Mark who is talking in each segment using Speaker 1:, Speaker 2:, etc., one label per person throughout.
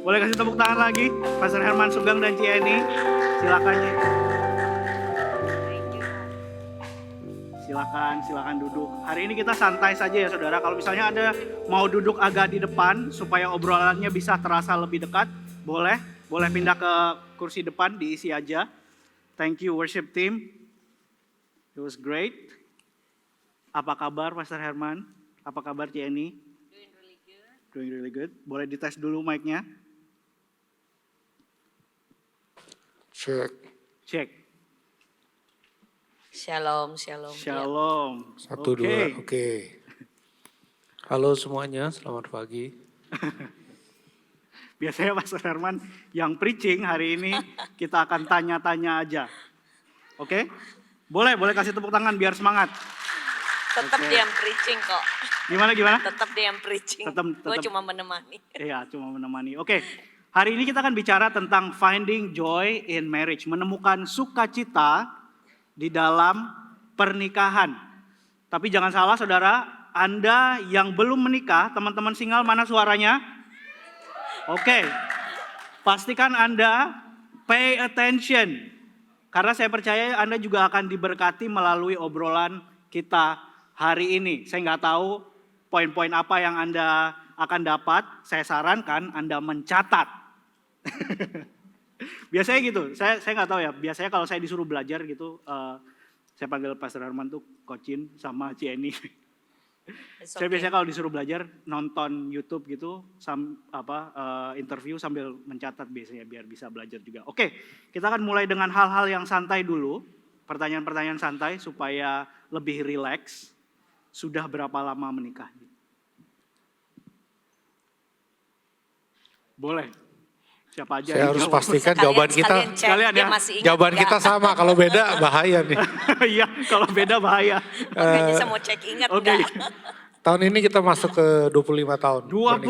Speaker 1: Boleh kasih tepuk tangan lagi, Pastor Herman Sugeng dan Cieni. Silakan. Silakan duduk. Hari ini kita santai saja ya saudara. Kalau misalnya Anda mau duduk agak di depan supaya obrolannya bisa terasa lebih dekat, boleh pindah ke kursi depan, diisi aja. Thank you worship team. It was great. Apa kabar Pastor Herman? Apa kabar Cieni? Doing really good. Boleh dites dulu mic-nya. Cek.
Speaker 2: Shalom.
Speaker 1: Shalom.
Speaker 3: Satu, dua, oke. Halo semuanya, selamat pagi.
Speaker 1: Biasanya Pastor Herman yang preaching, hari ini kita akan tanya-tanya aja. Oke? Boleh kasih tepuk tangan biar semangat.
Speaker 2: Tetap dia yang preaching kok.
Speaker 1: Gimana?
Speaker 2: Tetap dia yang preaching. Gue cuma menemani.
Speaker 1: Iya, cuma menemani. Oke. Hari ini kita akan bicara tentang finding joy in marriage, menemukan sukacita di dalam pernikahan. Tapi jangan salah saudara, Anda yang belum menikah, teman-teman single mana suaranya? Oke. Pastikan Anda pay attention. Karena saya percaya Anda juga akan diberkati melalui obrolan kita hari ini. Saya nggak tahu poin-poin apa yang Anda akan dapat. Saya sarankan Anda mencatat. Biasanya gitu, saya nggak tahu ya. Biasanya kalau saya disuruh belajar gitu, saya panggil Pastor Herman tuh Coachin sama Cieni. Saya biasanya kalau disuruh belajar nonton YouTube gitu, interview sambil mencatat biasanya biar bisa belajar juga. Oke, kita akan mulai dengan hal-hal yang santai dulu, pertanyaan-pertanyaan santai supaya lebih rileks. Sudah berapa lama menikah? Boleh. Siapa aja?
Speaker 3: Saya harus pastikan jawaban kita.
Speaker 1: Sekalian ya.
Speaker 3: Jawaban kita sama, kalau beda bahaya nih.
Speaker 1: Iya, kalau beda bahaya.
Speaker 2: Makanya saya mau cek ingat enggak.
Speaker 3: Tahun ini kita masuk ke 25 tahun.
Speaker 1: 25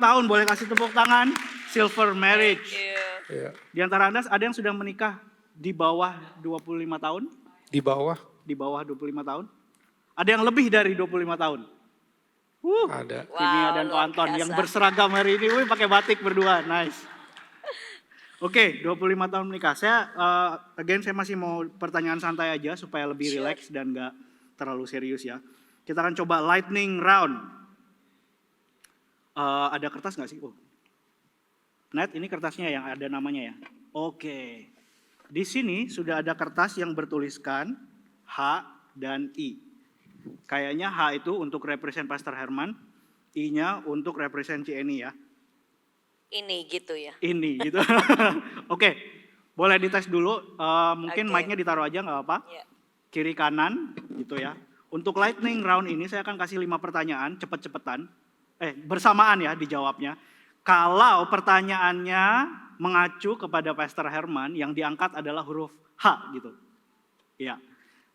Speaker 1: tahun, boleh kasih tepuk tangan. Silver marriage.
Speaker 3: Iya.
Speaker 1: Di antara Anda ada yang sudah menikah di bawah 25 tahun?
Speaker 3: Di bawah?
Speaker 1: Di bawah 25 tahun? Ada yang lebih dari 25 tahun?
Speaker 3: Ada.
Speaker 1: Ini ada Anton yang berseragam hari ini, pakai batik berdua, nice. Oke, 25 tahun menikah. Saya masih mau pertanyaan santai aja supaya lebih rileks dan gak terlalu serius ya. Kita akan coba lightning round. Ada kertas gak sih? Net, ini kertasnya yang ada namanya ya. Oke. Di sini sudah ada kertas yang bertuliskan H dan I. Kayaknya H itu untuk represent Pastor Herman, I-nya untuk represent Cieni ya.
Speaker 2: Ini gitu ya.
Speaker 1: Ini gitu. Oke, boleh dites dulu. Mungkin mic-nya ditaruh aja nggak apa-apa.
Speaker 2: Yeah.
Speaker 1: Kiri kanan gitu ya. Untuk lightning round ini saya akan kasih 5 pertanyaan cepet-cepetan. Bersamaan ya dijawabnya. Kalau pertanyaannya mengacu kepada Pastor Herman, yang diangkat adalah huruf H gitu. Iya.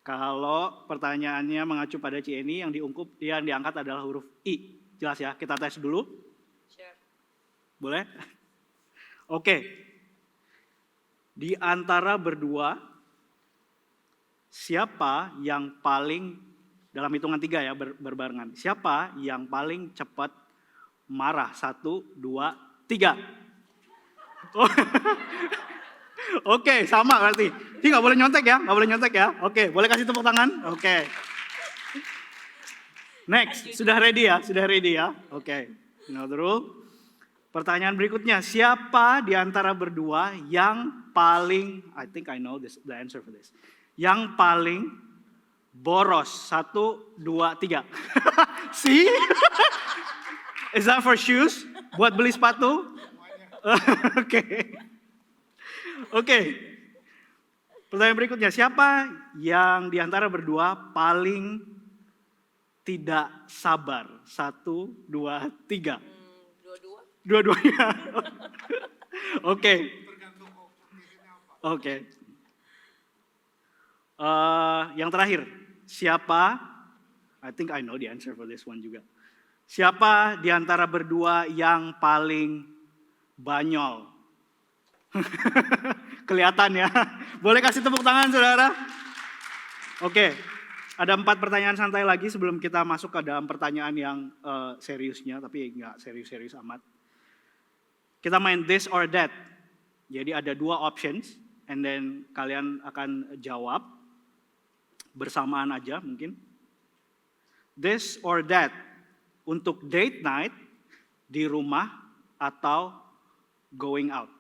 Speaker 1: Kalau pertanyaannya mengacu pada Cieni, yang diangkat adalah huruf I. Jelas ya? Kita tes dulu.
Speaker 2: Sure.
Speaker 1: Boleh? Oke. Di antara berdua, siapa yang paling, dalam hitungan 3 ya berbarengan. Siapa yang paling cepat marah? 1, 2, 3. Oke, sama berarti. Ini nggak boleh nyontek ya, Oke, boleh kasih tepuk tangan? Oke. Next, sudah ready ya? Oke, know the rule. Pertanyaan berikutnya, siapa di antara berdua yang paling, I think I know the answer for this. Yang paling boros? 1, 2, 3. See? Is that for shoes? Buat beli sepatu? Oke. Pertanyaan berikutnya, siapa yang di antara berdua paling tidak sabar? 1, 2, 3. Dua-duanya. Oke. Yang terakhir, siapa? I think I know the answer for this one juga. Siapa di antara berdua yang paling banyol? Kelihatan ya. Boleh kasih tepuk tangan saudara? Oke. Ada 4 pertanyaan santai lagi sebelum kita masuk ke dalam pertanyaan yang seriusnya, tapi nggak serius-serius amat. Kita main this or that. Jadi ada 2 options, and then kalian akan jawab bersamaan aja mungkin. This or that. Untuk date night di rumah atau going out.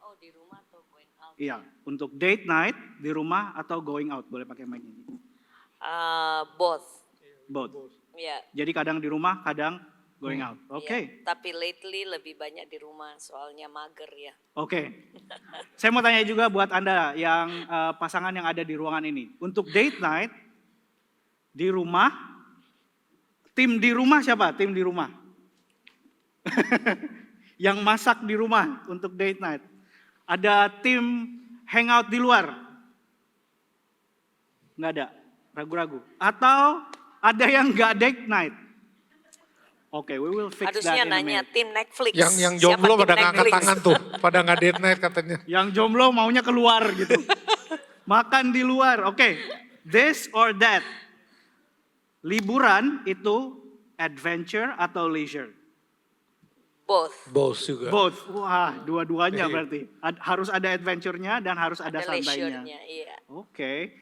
Speaker 2: Oh, di rumah atau going out?
Speaker 1: Iya, untuk date night di rumah atau going out. Boleh pakai mic ini.
Speaker 2: Both.
Speaker 1: Both.
Speaker 2: Ya.
Speaker 1: Jadi kadang di rumah, kadang going out. Oke.
Speaker 2: Ya, tapi lately lebih banyak di rumah soalnya mager ya.
Speaker 1: Oke. Saya mau tanya juga buat Anda yang pasangan yang ada di ruangan ini. Untuk date night di rumah, tim di rumah siapa? Tim di rumah. Yang masak di rumah untuk date night. Ada tim hangout di luar? Nggak ada, ragu-ragu. Atau ada yang nggak date night? Oke, we will fix that
Speaker 2: Harusnya
Speaker 1: in a
Speaker 2: nanya
Speaker 1: minute.
Speaker 2: tim Netflix.
Speaker 3: Yang
Speaker 2: Siapa
Speaker 3: jomblo
Speaker 2: tim
Speaker 3: pada ngangkat
Speaker 2: Netflix?
Speaker 3: tangan tuh, pada nggak date night katanya.
Speaker 1: Yang jomblo maunya keluar gitu. Makan di luar. Oke, this or that. Liburan itu adventure atau leisure?
Speaker 2: Both.
Speaker 3: Bos juga.
Speaker 1: Both. Wah, dua-duanya berarti. Harus ada adventure-nya dan harus ada santainya.
Speaker 2: leisure-nya, iya.
Speaker 1: Oke.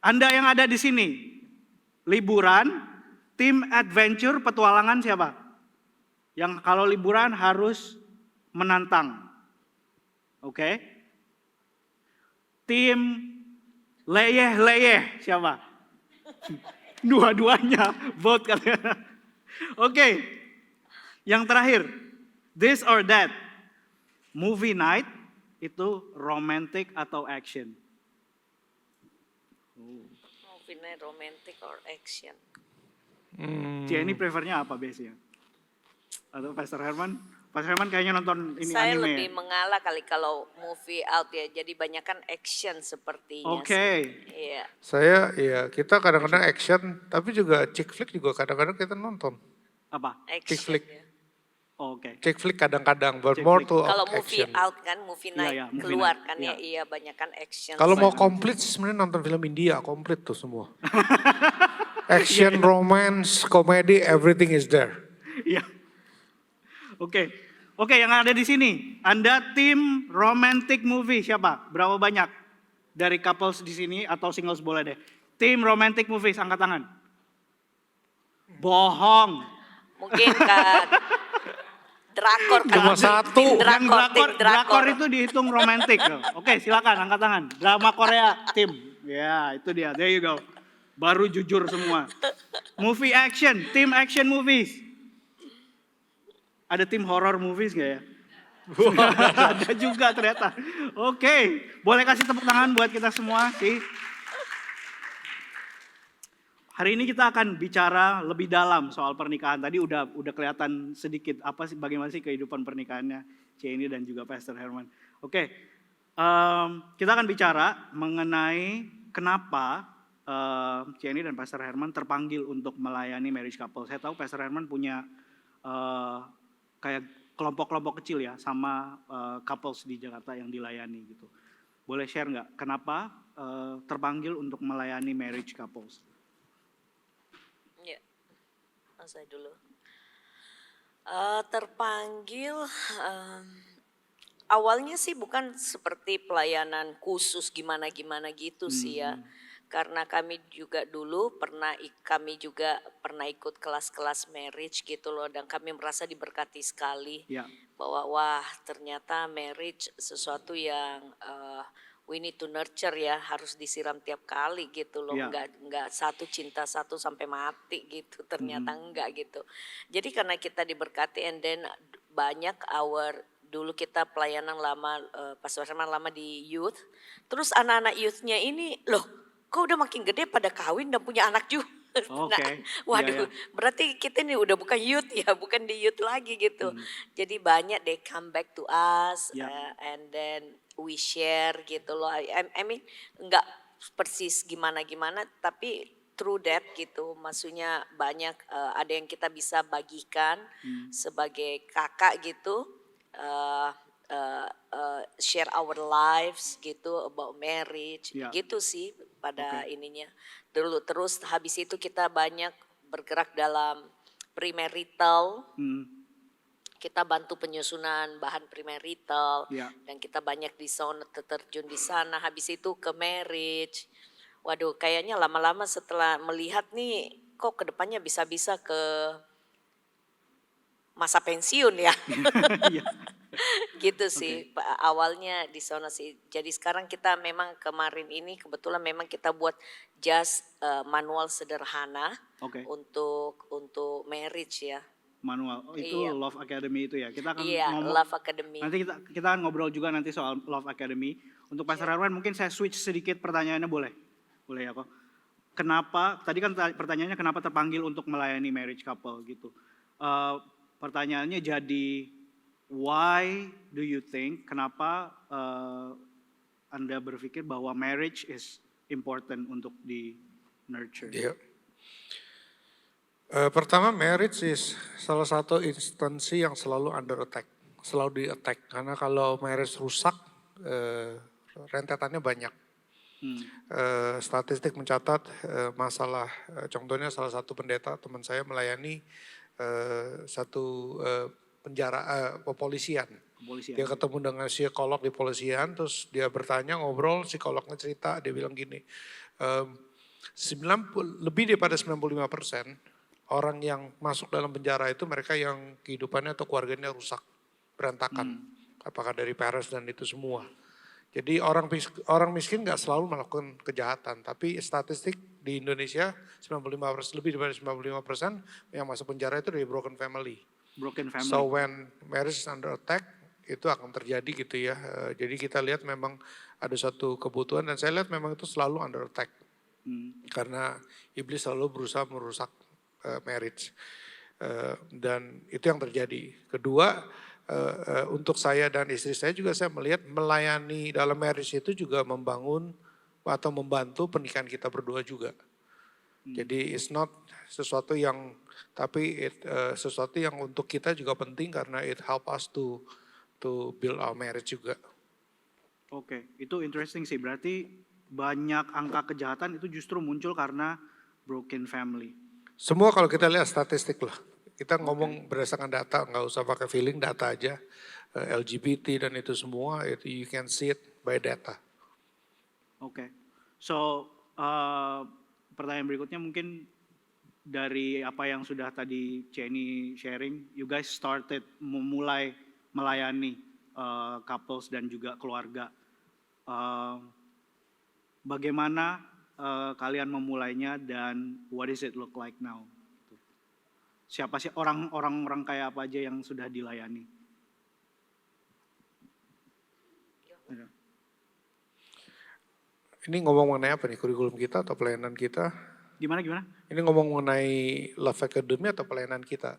Speaker 1: Anda yang ada di sini, liburan, tim adventure, petualangan siapa? Yang kalau liburan harus menantang. Oke. Tim leyeh-leyeh siapa? Dua-duanya, both kalian. Oke. Yang terakhir, this or that. Movie night itu romantic atau action?
Speaker 2: Movie night romantic or action?
Speaker 1: Ini prefernya apa biasanya? Atau Pastor Herman? Pastor Herman kayaknya nonton ini
Speaker 2: Saya
Speaker 1: anime.
Speaker 2: lebih mengalah kali kalau movie out ya. Jadi banyak kan action sepertinya.
Speaker 1: Oke.
Speaker 2: Iya.
Speaker 3: Saya kita kadang-kadang action, tapi juga chick flick juga kadang-kadang kita nonton.
Speaker 1: Apa?
Speaker 2: Action.
Speaker 3: Chick flick.
Speaker 2: Ya.
Speaker 1: Oke.
Speaker 3: Chick flick kadang-kadang, but
Speaker 1: Chick
Speaker 3: more
Speaker 1: flick.
Speaker 3: to
Speaker 2: Kalau movie
Speaker 3: action.
Speaker 2: out kan, movie night
Speaker 1: Iya, movie
Speaker 2: keluar
Speaker 1: night.
Speaker 2: kan
Speaker 1: Iya.
Speaker 2: ya, iya banyak kan action.
Speaker 3: Kalau mau
Speaker 1: Baik.
Speaker 3: komplit sebenarnya nonton film India, komplit tuh semua. Action, romance, komedi, everything is there.
Speaker 1: Iya. Oke. Oke, yang ada di sini. Anda tim romantic movie siapa? Berapa banyak? Dari couples di sini atau singles boleh deh. Tim romantic movies angkat tangan. Bohong.
Speaker 2: Mungkin kan drakor kan.
Speaker 3: Cuma satu.
Speaker 2: Tim
Speaker 1: Yang
Speaker 2: drakor, tim
Speaker 1: drakor itu dihitung romantic. Oke, silakan angkat tangan. Drama Korea tim. Ya, itu dia. There you go. Baru jujur semua. Movie action, tim action movies. Ada tim horror movies gak ya? Ada juga ternyata. Oke, boleh kasih tepuk tangan buat kita semua sih. Hari ini kita akan bicara lebih dalam soal pernikahan. Tadi udah kelihatan sedikit apa sih bagaimana sih kehidupan pernikahannya Jenny dan juga Pastor Herman. Oke, kita akan bicara mengenai kenapa Jenny dan Pastor Herman terpanggil untuk melayani marriage couple. Saya tahu Pastor Herman punya kayak kelompok-kelompok kecil ya sama couples di Jakarta yang dilayani gitu. Boleh share nggak kenapa terpanggil untuk melayani marriage couples?
Speaker 2: Ya, saya dulu. Terpanggil, awalnya sih bukan seperti pelayanan khusus gimana-gimana gitu sih ya. Karena kami juga dulu kami juga pernah ikut kelas-kelas marriage gitu loh, dan kami merasa diberkati sekali
Speaker 1: Ya.
Speaker 2: bahwa wah ternyata marriage sesuatu yang we need to nurture ya, harus disiram tiap kali gitu loh,
Speaker 1: Ya.
Speaker 2: nggak satu cinta satu sampai mati gitu, ternyata enggak gitu. Jadi karena kita diberkati and then banyak dulu kita pelayanan lama, pas lama di youth, terus anak-anak youthnya ini loh kok udah makin gede pada kawin dan punya anak juga.
Speaker 1: Oke.
Speaker 2: Nah, waduh, berarti kita ini udah bukan youth ya, bukan di youth lagi gitu. Jadi banyak they come back to us and then we share gitu loh. I mean enggak persis gimana-gimana tapi through that gitu. Maksudnya banyak ada yang kita bisa bagikan sebagai kakak gitu. Share our lives gitu about marriage gitu sih pada ininya dulu. Terus habis itu kita banyak bergerak dalam premarital, kita bantu penyusunan bahan premarital
Speaker 1: Ya.
Speaker 2: dan kita banyak di sana terjun di sana. Habis itu ke marriage. Waduh, kayaknya lama-lama setelah melihat nih, kok kedepannya bisa-bisa ke masa pensiun ya.
Speaker 1: Iya.
Speaker 2: Gitu
Speaker 1: Oke.
Speaker 2: sih awalnya di sana sih. Jadi sekarang kita memang kemarin ini kebetulan memang kita buat just manual sederhana
Speaker 1: Oke.
Speaker 2: untuk marriage ya.
Speaker 1: Manual. Oh, itu
Speaker 2: Iya,
Speaker 1: Love Academy itu ya. Kita akan
Speaker 2: iya
Speaker 1: ngomong
Speaker 2: Love Academy.
Speaker 1: nanti kita akan ngobrol juga nanti soal Love Academy. Untuk Pastor Herman mungkin saya switch sedikit pertanyaannya boleh? Boleh ya kok. Kenapa tadi kan pertanyaannya kenapa terpanggil untuk melayani marriage couple gitu. Eh, Pertanyaannya jadi why do you think kenapa Anda berpikir bahwa marriage is important untuk di nurture?
Speaker 3: Iya. Pertama, marriage is salah satu instansi yang selalu under attack, selalu di attack. Karena kalau marriage rusak, rentetannya banyak. Statistik mencatat masalah, contohnya salah satu pendeta teman saya melayani satu penjara kepolisian.
Speaker 1: Kepolisian.
Speaker 3: Dia ketemu dengan psikolog di polisian, terus dia bertanya, ngobrol, psikolognya cerita, dia bilang gini, lebih daripada 95% orang yang masuk dalam penjara itu mereka yang kehidupannya atau keluarganya rusak, berantakan. Apakah dari parents dan itu semua. Jadi orang miskin nggak selalu melakukan kejahatan, tapi statistik di Indonesia 95%, lebih daripada 95% yang masuk penjara itu dari broken family.
Speaker 1: Broken family.
Speaker 3: So when marriage is under attack, itu akan terjadi gitu ya. Jadi kita lihat memang ada suatu kebutuhan dan saya lihat memang itu selalu under attack. Karena iblis selalu berusaha merusak marriage. Dan itu yang terjadi. Kedua, untuk saya dan istri saya juga saya melihat melayani dalam marriage itu juga membangun atau membantu pernikahan kita berdua juga. Jadi it's not sesuatu yang, tapi sesuatu yang untuk kita juga penting karena it help us to build our marriage juga.
Speaker 1: Oke, itu interesting sih. Berarti banyak angka kejahatan itu justru muncul karena broken family.
Speaker 3: Semua kalau kita lihat statistik lah. Kita ngomong berdasarkan data, nggak usah pakai feeling, data aja. LGBT dan itu semua, you can see it by data.
Speaker 1: Oke. So, pertanyaan berikutnya mungkin dari apa yang sudah tadi Jenny sharing, you guys started memulai melayani couples dan juga keluarga. Bagaimana kalian memulainya dan what does it look like now? Siapa sih orang-orang kayak apa aja yang sudah dilayani?
Speaker 3: Ini ngomong mengenai apa nih, kurikulum kita atau pelayanan kita?
Speaker 1: Gimana?
Speaker 3: Ini ngomong mengenai Love Academy atau pelayanan kita?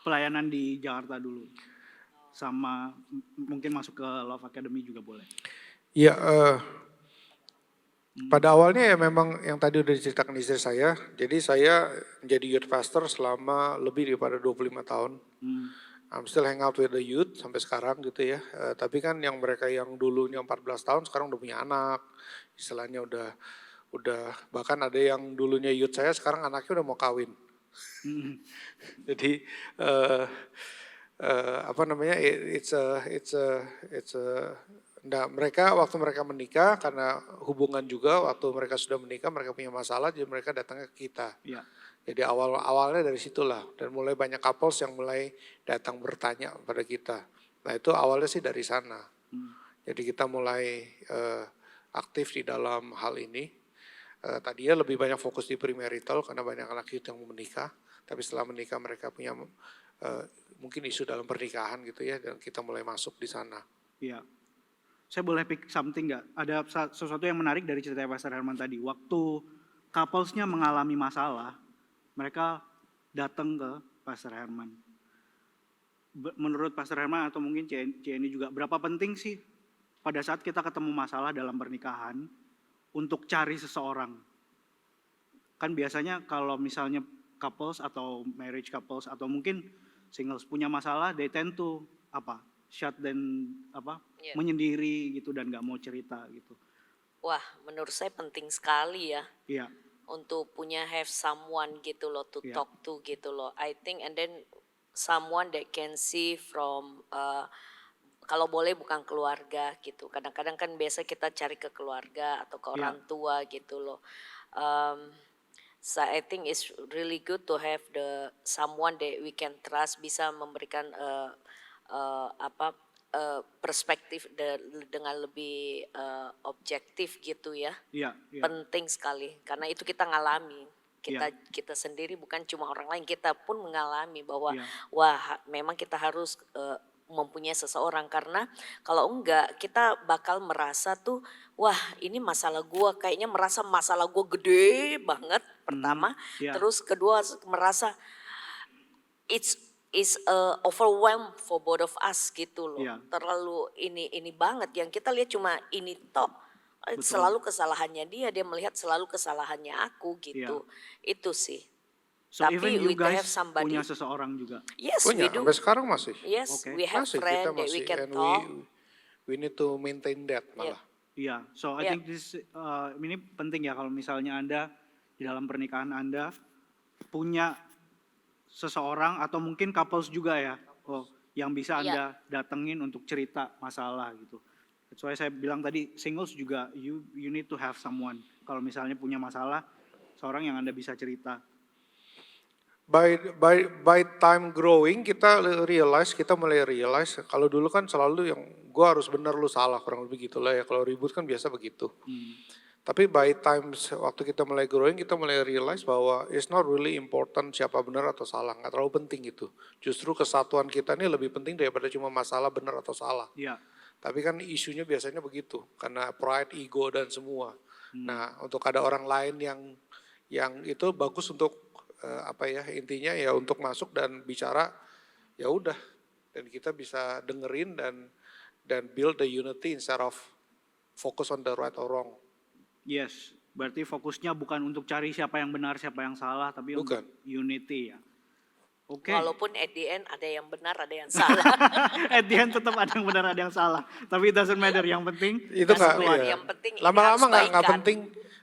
Speaker 1: Pelayanan di Jakarta dulu. Sama mungkin masuk ke Love Academy juga boleh.
Speaker 3: Ya, pada awalnya ya memang yang tadi udah diceritakan istri saya. Jadi saya menjadi youth pastor selama lebih daripada 25 tahun. I'm still hang out with the youth sampai sekarang gitu ya. Tapi kan yang mereka yang dulunya 14 tahun sekarang udah punya anak. Istilahnya udah bahkan ada yang dulunya youth saya sekarang anaknya udah mau kawin. Jadi apa namanya? Nah, waktu mereka menikah karena hubungan juga waktu mereka sudah menikah mereka punya masalah jadi mereka datangnya ke kita.
Speaker 1: Ya.
Speaker 3: Jadi awalnya dari situlah dan mulai banyak couples yang mulai datang bertanya pada kita. Nah itu awalnya sih dari sana. Jadi kita mulai aktif di dalam hal ini. Tadinya lebih banyak fokus di premarital karena banyak anak youth yang mau menikah. Tapi setelah menikah mereka punya mungkin isu dalam pernikahan gitu ya dan kita mulai masuk di sana.
Speaker 1: Iya. Saya boleh pick something nggak? Ada sesuatu yang menarik dari cerita Pastor Herman tadi. Waktu couplesnya mengalami masalah, mereka datang ke Pastor Herman. Menurut Pastor Herman atau mungkin CNI juga, berapa penting sih pada saat kita ketemu masalah dalam pernikahan untuk cari seseorang? Kan biasanya kalau misalnya couples atau marriage couples atau mungkin singles punya masalah, they tend to shut dan menyendiri gitu dan nggak mau cerita gitu.
Speaker 2: Wah, menurut saya penting sekali ya.
Speaker 1: Iya.
Speaker 2: Untuk punya have someone gitu loh to talk to gitu loh. I think and then someone that can see from kalau boleh bukan keluarga gitu. Kadang-kadang kan biasa kita cari ke keluarga atau ke
Speaker 1: Ya,
Speaker 2: orang tua gitu loh. Um, so I think it's really good to have the someone that we can trust bisa memberikan perspektif dengan lebih objektif gitu ya.
Speaker 1: ya, ya,
Speaker 2: Penting sekali karena itu kita ngalami.
Speaker 1: ya,
Speaker 2: Kita sendiri bukan cuma orang lain, kita pun mengalami bahwa
Speaker 1: ya,
Speaker 2: wah memang kita harus mempunyai seseorang karena kalau enggak kita bakal merasa tuh wah ini masalah gua kayaknya merasa masalah gua gede banget pertama,
Speaker 1: ya,
Speaker 2: terus kedua merasa it's is overwhelm for both of us gitu loh.
Speaker 1: ya,
Speaker 2: Terlalu ini banget yang kita lihat cuma ini tok.
Speaker 1: betul.
Speaker 2: Selalu kesalahannya dia melihat selalu kesalahannya aku
Speaker 1: Ya.
Speaker 2: gitu. Itu sih.
Speaker 1: So
Speaker 2: Tapi
Speaker 1: even you
Speaker 2: we have
Speaker 1: guys
Speaker 2: somebody.
Speaker 1: punya seseorang juga.
Speaker 2: Yes,
Speaker 3: Punya,
Speaker 2: we do.
Speaker 3: sampai sekarang masih.
Speaker 2: Yes,
Speaker 1: Oke.
Speaker 2: we have
Speaker 3: Masih, kita
Speaker 2: friend that we
Speaker 3: masih.
Speaker 2: can
Speaker 3: And
Speaker 2: talk.
Speaker 3: we need to maintain that malah.
Speaker 1: Iya, so I
Speaker 2: Yeah.
Speaker 1: think this ini penting ya kalau misalnya Anda di dalam pernikahan Anda punya seseorang atau mungkin couples juga ya, yang bisa Anda datengin untuk cerita masalah gitu. That's why saya bilang tadi singles juga you need to have someone. Kalau misalnya punya masalah, seorang yang Anda bisa cerita.
Speaker 3: By time growing kita mulai realize kalau dulu kan selalu yang gua harus benar lu salah kurang lebih gitulah ya, kalau ribut kan biasa begitu. Tapi by time waktu kita mulai growing kita mulai realize bahwa it's not really important siapa benar atau salah, nggak terlalu penting itu. Justru kesatuan kita ini lebih penting daripada cuma masalah benar atau salah.
Speaker 1: Iya.
Speaker 3: Tapi kan isunya biasanya begitu karena pride, ego dan semua. Nah, untuk ada orang lain yang itu bagus untuk intinya ya untuk masuk dan bicara ya udah, dan kita bisa dengerin dan build the unity instead of focus on the right or wrong.
Speaker 1: Yes, berarti fokusnya bukan untuk cari siapa yang benar, siapa yang salah, tapi
Speaker 3: Bukan.
Speaker 1: untuk unity ya. Oke.
Speaker 2: Walaupun at the end ada yang benar, ada yang salah.
Speaker 1: At the end tetap ada yang benar, ada yang salah. Tapi it doesn't matter, yang penting
Speaker 3: Itu nggak,
Speaker 2: Keluar,
Speaker 3: iya.
Speaker 2: yang penting ini
Speaker 3: Lama-lama
Speaker 2: harus
Speaker 3: nggak
Speaker 2: baikan.
Speaker 3: penting.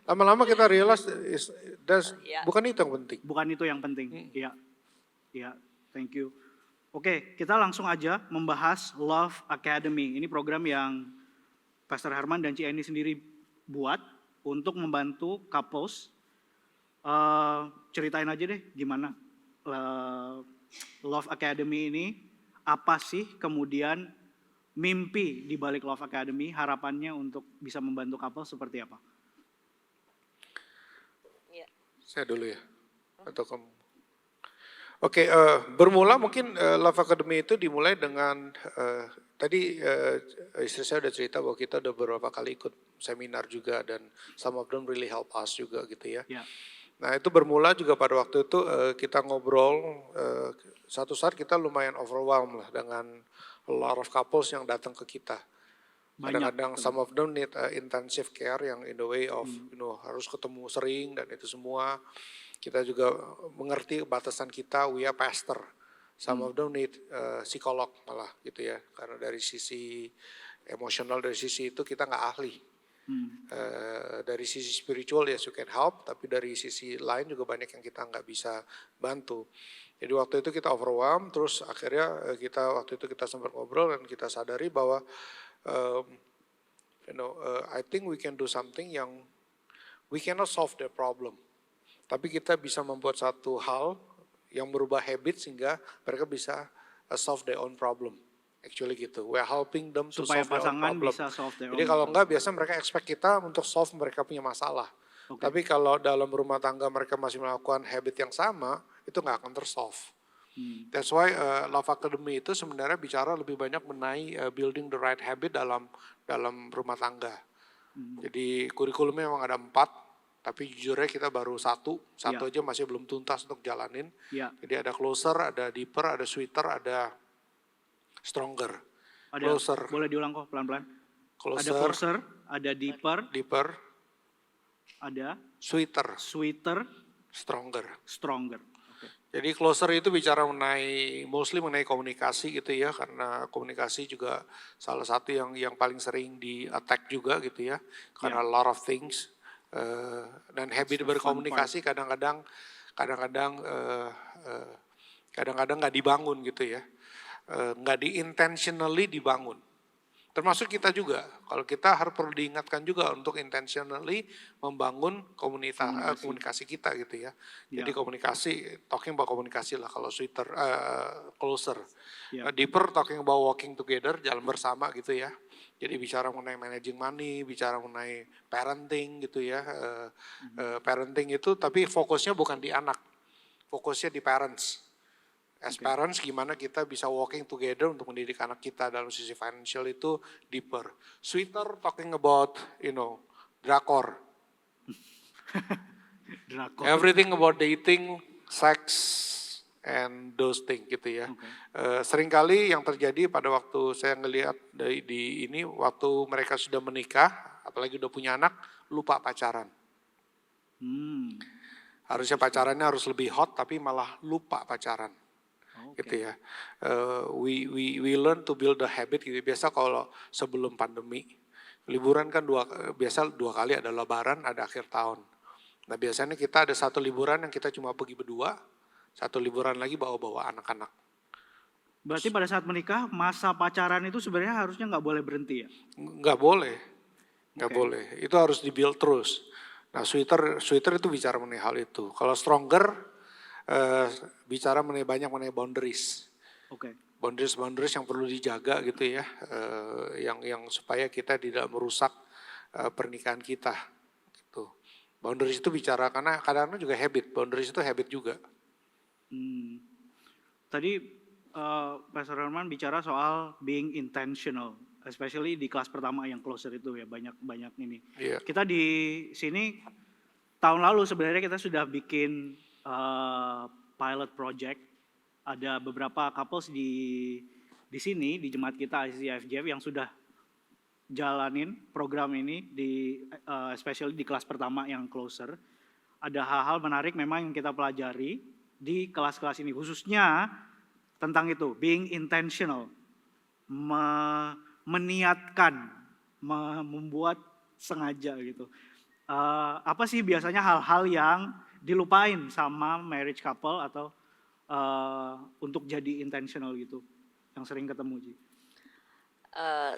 Speaker 3: Lama-lama kita realize
Speaker 2: Iya.
Speaker 3: bukan itu yang penting.
Speaker 1: bukan itu yang penting. Iya. Iya, thank you. Oke, kita langsung aja membahas Love Academy. Ini program yang Pastor Herman dan Ci Eni sendiri buat untuk membantu couples. Ceritain aja deh gimana Love Academy ini, apa sih kemudian mimpi di balik Love Academy, harapannya untuk bisa membantu couple seperti apa?
Speaker 2: Ya.
Speaker 3: Saya dulu ya, atau kamu? Oke, bermula mungkin Love Academy itu dimulai dengan tadi istri saya udah cerita bahwa kita udah beberapa kali ikut seminar juga dan some of them really help us juga gitu ya.
Speaker 1: Ya,
Speaker 3: Nah itu bermula juga pada waktu itu kita ngobrol, satu saat kita lumayan overwhelmed lah dengan a lot of couples yang datang ke kita. Kadang-kadang some of them need intensive care yang in the way of harus ketemu sering dan itu semua. Kita juga mengerti batasan kita, we are pastor. Some of them need psikolog malah gitu ya. Karena dari sisi emosional, dari sisi itu kita nggak ahli. Dari sisi spiritual yes you can help, tapi dari sisi lain juga banyak yang kita nggak bisa bantu. Jadi waktu itu kita overwhelmed, terus akhirnya waktu itu kita sempat ngobrol dan kita sadari bahwa I think we can do something yang we cannot solve the problem, tapi kita bisa membuat satu hal yang merubah habit sehingga mereka bisa solve their own problem. Actually gitu, we are helping them to
Speaker 1: supaya
Speaker 3: solve their own
Speaker 1: pasangan
Speaker 3: problem.
Speaker 1: bisa solve their
Speaker 3: Jadi
Speaker 1: own
Speaker 3: kalau
Speaker 1: problem.
Speaker 3: enggak biasa mereka expect kita untuk solve mereka punya masalah.
Speaker 1: Oke.
Speaker 3: Tapi kalau dalam rumah tangga mereka masih melakukan habit yang sama, itu nggak akan tersolve. That's why Love Academy itu sebenarnya bicara lebih banyak mengenai building the right habit dalam rumah tangga. Jadi kurikulumnya memang ada 4, tapi jujurnya kita baru satu aja masih belum tuntas untuk jalanin.
Speaker 1: Ya.
Speaker 3: Jadi ada closer, ada deeper, ada sweeter, ada stronger.
Speaker 1: Ada,
Speaker 3: Closer,
Speaker 1: boleh diulang kok pelan-pelan. Ada
Speaker 3: closer,
Speaker 1: closer, ada deeper,
Speaker 3: deeper,
Speaker 1: ada
Speaker 3: sweeter,
Speaker 1: sweeter,
Speaker 3: stronger.
Speaker 1: stronger. Oke.
Speaker 3: Jadi closer itu bicara mostly mengenai komunikasi gitu ya, karena komunikasi juga salah satu yang paling sering di attack juga gitu ya, karena a lot of things. Dan habit
Speaker 1: It's the fun
Speaker 3: berkomunikasi kadang-kadang Kadang-kadang nggak dibangun gitu ya, nggak di-intentionally dibangun. Termasuk kita juga, kalau kita harus perlu diingatkan juga untuk intentionally membangun komunikasi kita gitu ya. Jadi komunikasi, talking about komunikasi lah kalau sweeter, closer. Deeper talking about walking together, jalan bersama gitu ya. Jadi bicara mengenai managing money, bicara mengenai parenting gitu ya. Parenting itu tapi fokusnya bukan di anak, fokusnya di parents. As parents gimana kita bisa walking together untuk mendidik anak kita dalam sisi financial itu deeper. Sweeter talking about, drakor.
Speaker 1: Drakor.
Speaker 3: Everything about dating, sex, and those things gitu ya. Seringkali yang terjadi pada waktu saya ngelihat di ini, waktu mereka sudah menikah, apalagi udah punya anak, lupa pacaran. Harusnya pacarannya harus lebih hot, tapi malah lupa pacaran. Gitu ya. We learn to build the habit gitu. Biasa kalau sebelum pandemi, liburan kan biasa dua kali, ada lebaran, ada akhir tahun. Nah biasanya kita ada satu liburan yang kita cuma pergi berdua, satu liburan lagi bawa-bawa anak-anak.
Speaker 1: Berarti pada saat menikah, masa pacaran itu sebenarnya harusnya nggak boleh berhenti ya?
Speaker 3: Nggak boleh, nggak boleh. Itu harus di-build terus. Nah sweeter itu bicara mengenai hal itu. Kalau stronger, bicara banyak mengenai boundaries. Boundaries yang perlu dijaga gitu ya, yang supaya kita tidak merusak pernikahan kita. Gitu. Boundaries itu bicara karena kadang-kadang juga habit. Boundaries itu habit juga.
Speaker 1: Tadi Pastor Herman bicara soal being intentional, especially di kelas pertama yang closer itu ya, banyak ini. Kita di sini tahun lalu sebenarnya kita sudah bikin pilot project. Ada beberapa couples di sini di jemaat kita ICFJF yang sudah jalanin program ini especially di kelas pertama yang closer. Ada hal-hal menarik memang yang kita pelajari di kelas-kelas ini, khususnya tentang itu, being intentional, meniatkan, membuat sengaja gitu. Apa sih biasanya hal-hal yang dilupain sama marriage couple atau untuk jadi intentional gitu, yang sering ketemu Ji?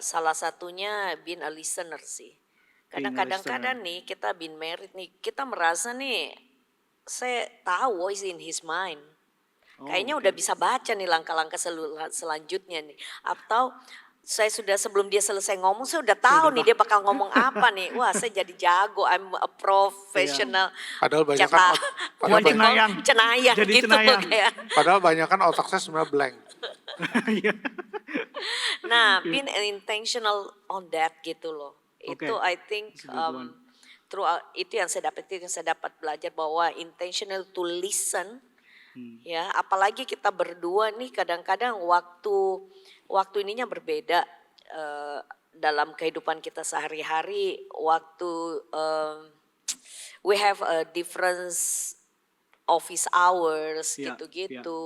Speaker 2: Salah satunya being a listener sih. Kadang-kadang nih kita being married nih, kita merasa nih, saya tahu what is in his mind. Kayaknya udah bisa baca nih langkah-langkah selanjutnya nih. Atau saya sudah sebelum dia selesai ngomong, saya udah tahu nih dia bakal ngomong apa nih. Wah, saya jadi jago, I'm a professional.
Speaker 3: Padahal banyak kan
Speaker 2: cenayang gitu kayak.
Speaker 3: Padahal banyak kan otak saya sebenarnya blank.
Speaker 2: Nah, being intentional on that gitu loh. Itu I think itu yang saya dapat belajar bahwa intentional to listen. Ya, apalagi kita berdua nih kadang-kadang waktu ininya berbeda dalam kehidupan kita sehari-hari. We have a different office hours gitu-gitu,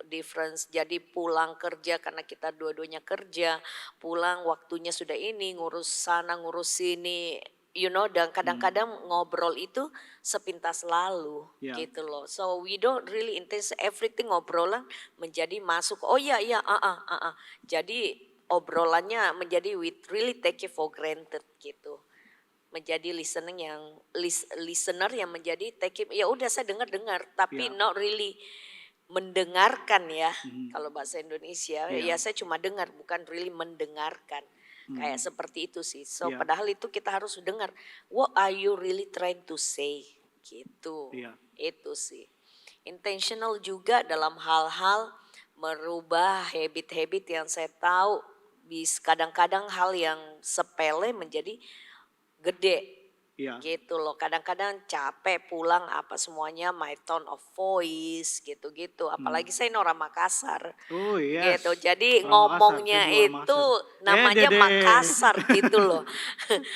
Speaker 2: difference. Jadi pulang kerja karena kita dua-duanya kerja, pulang waktunya sudah ini, ngurus sana, ngurus sini. Dan kadang-kadang ngobrol itu sepintas lalu gitu loh. So we don't really intense everything obrolan menjadi masuk. Jadi obrolannya menjadi we really take it for granted gitu. Menjadi listener yang menjadi take it, ya udah saya dengar tapi not really mendengarkan ya. Kalau bahasa Indonesia ya saya cuma dengar, bukan really mendengarkan. Kayak seperti itu sih. So padahal itu kita harus dengar. What are you really trying to say? Gitu. Itu sih. Intentional juga dalam hal-hal merubah habit-habit yang saya tahu. Kadang-kadang hal yang sepele menjadi gede. Gitu loh. Kadang-kadang capek pulang apa semuanya my tone of voice gitu-gitu. Apalagi saya orang Makassar. Gitu. Jadi ngomongnya itu namanya Makassar gitu loh.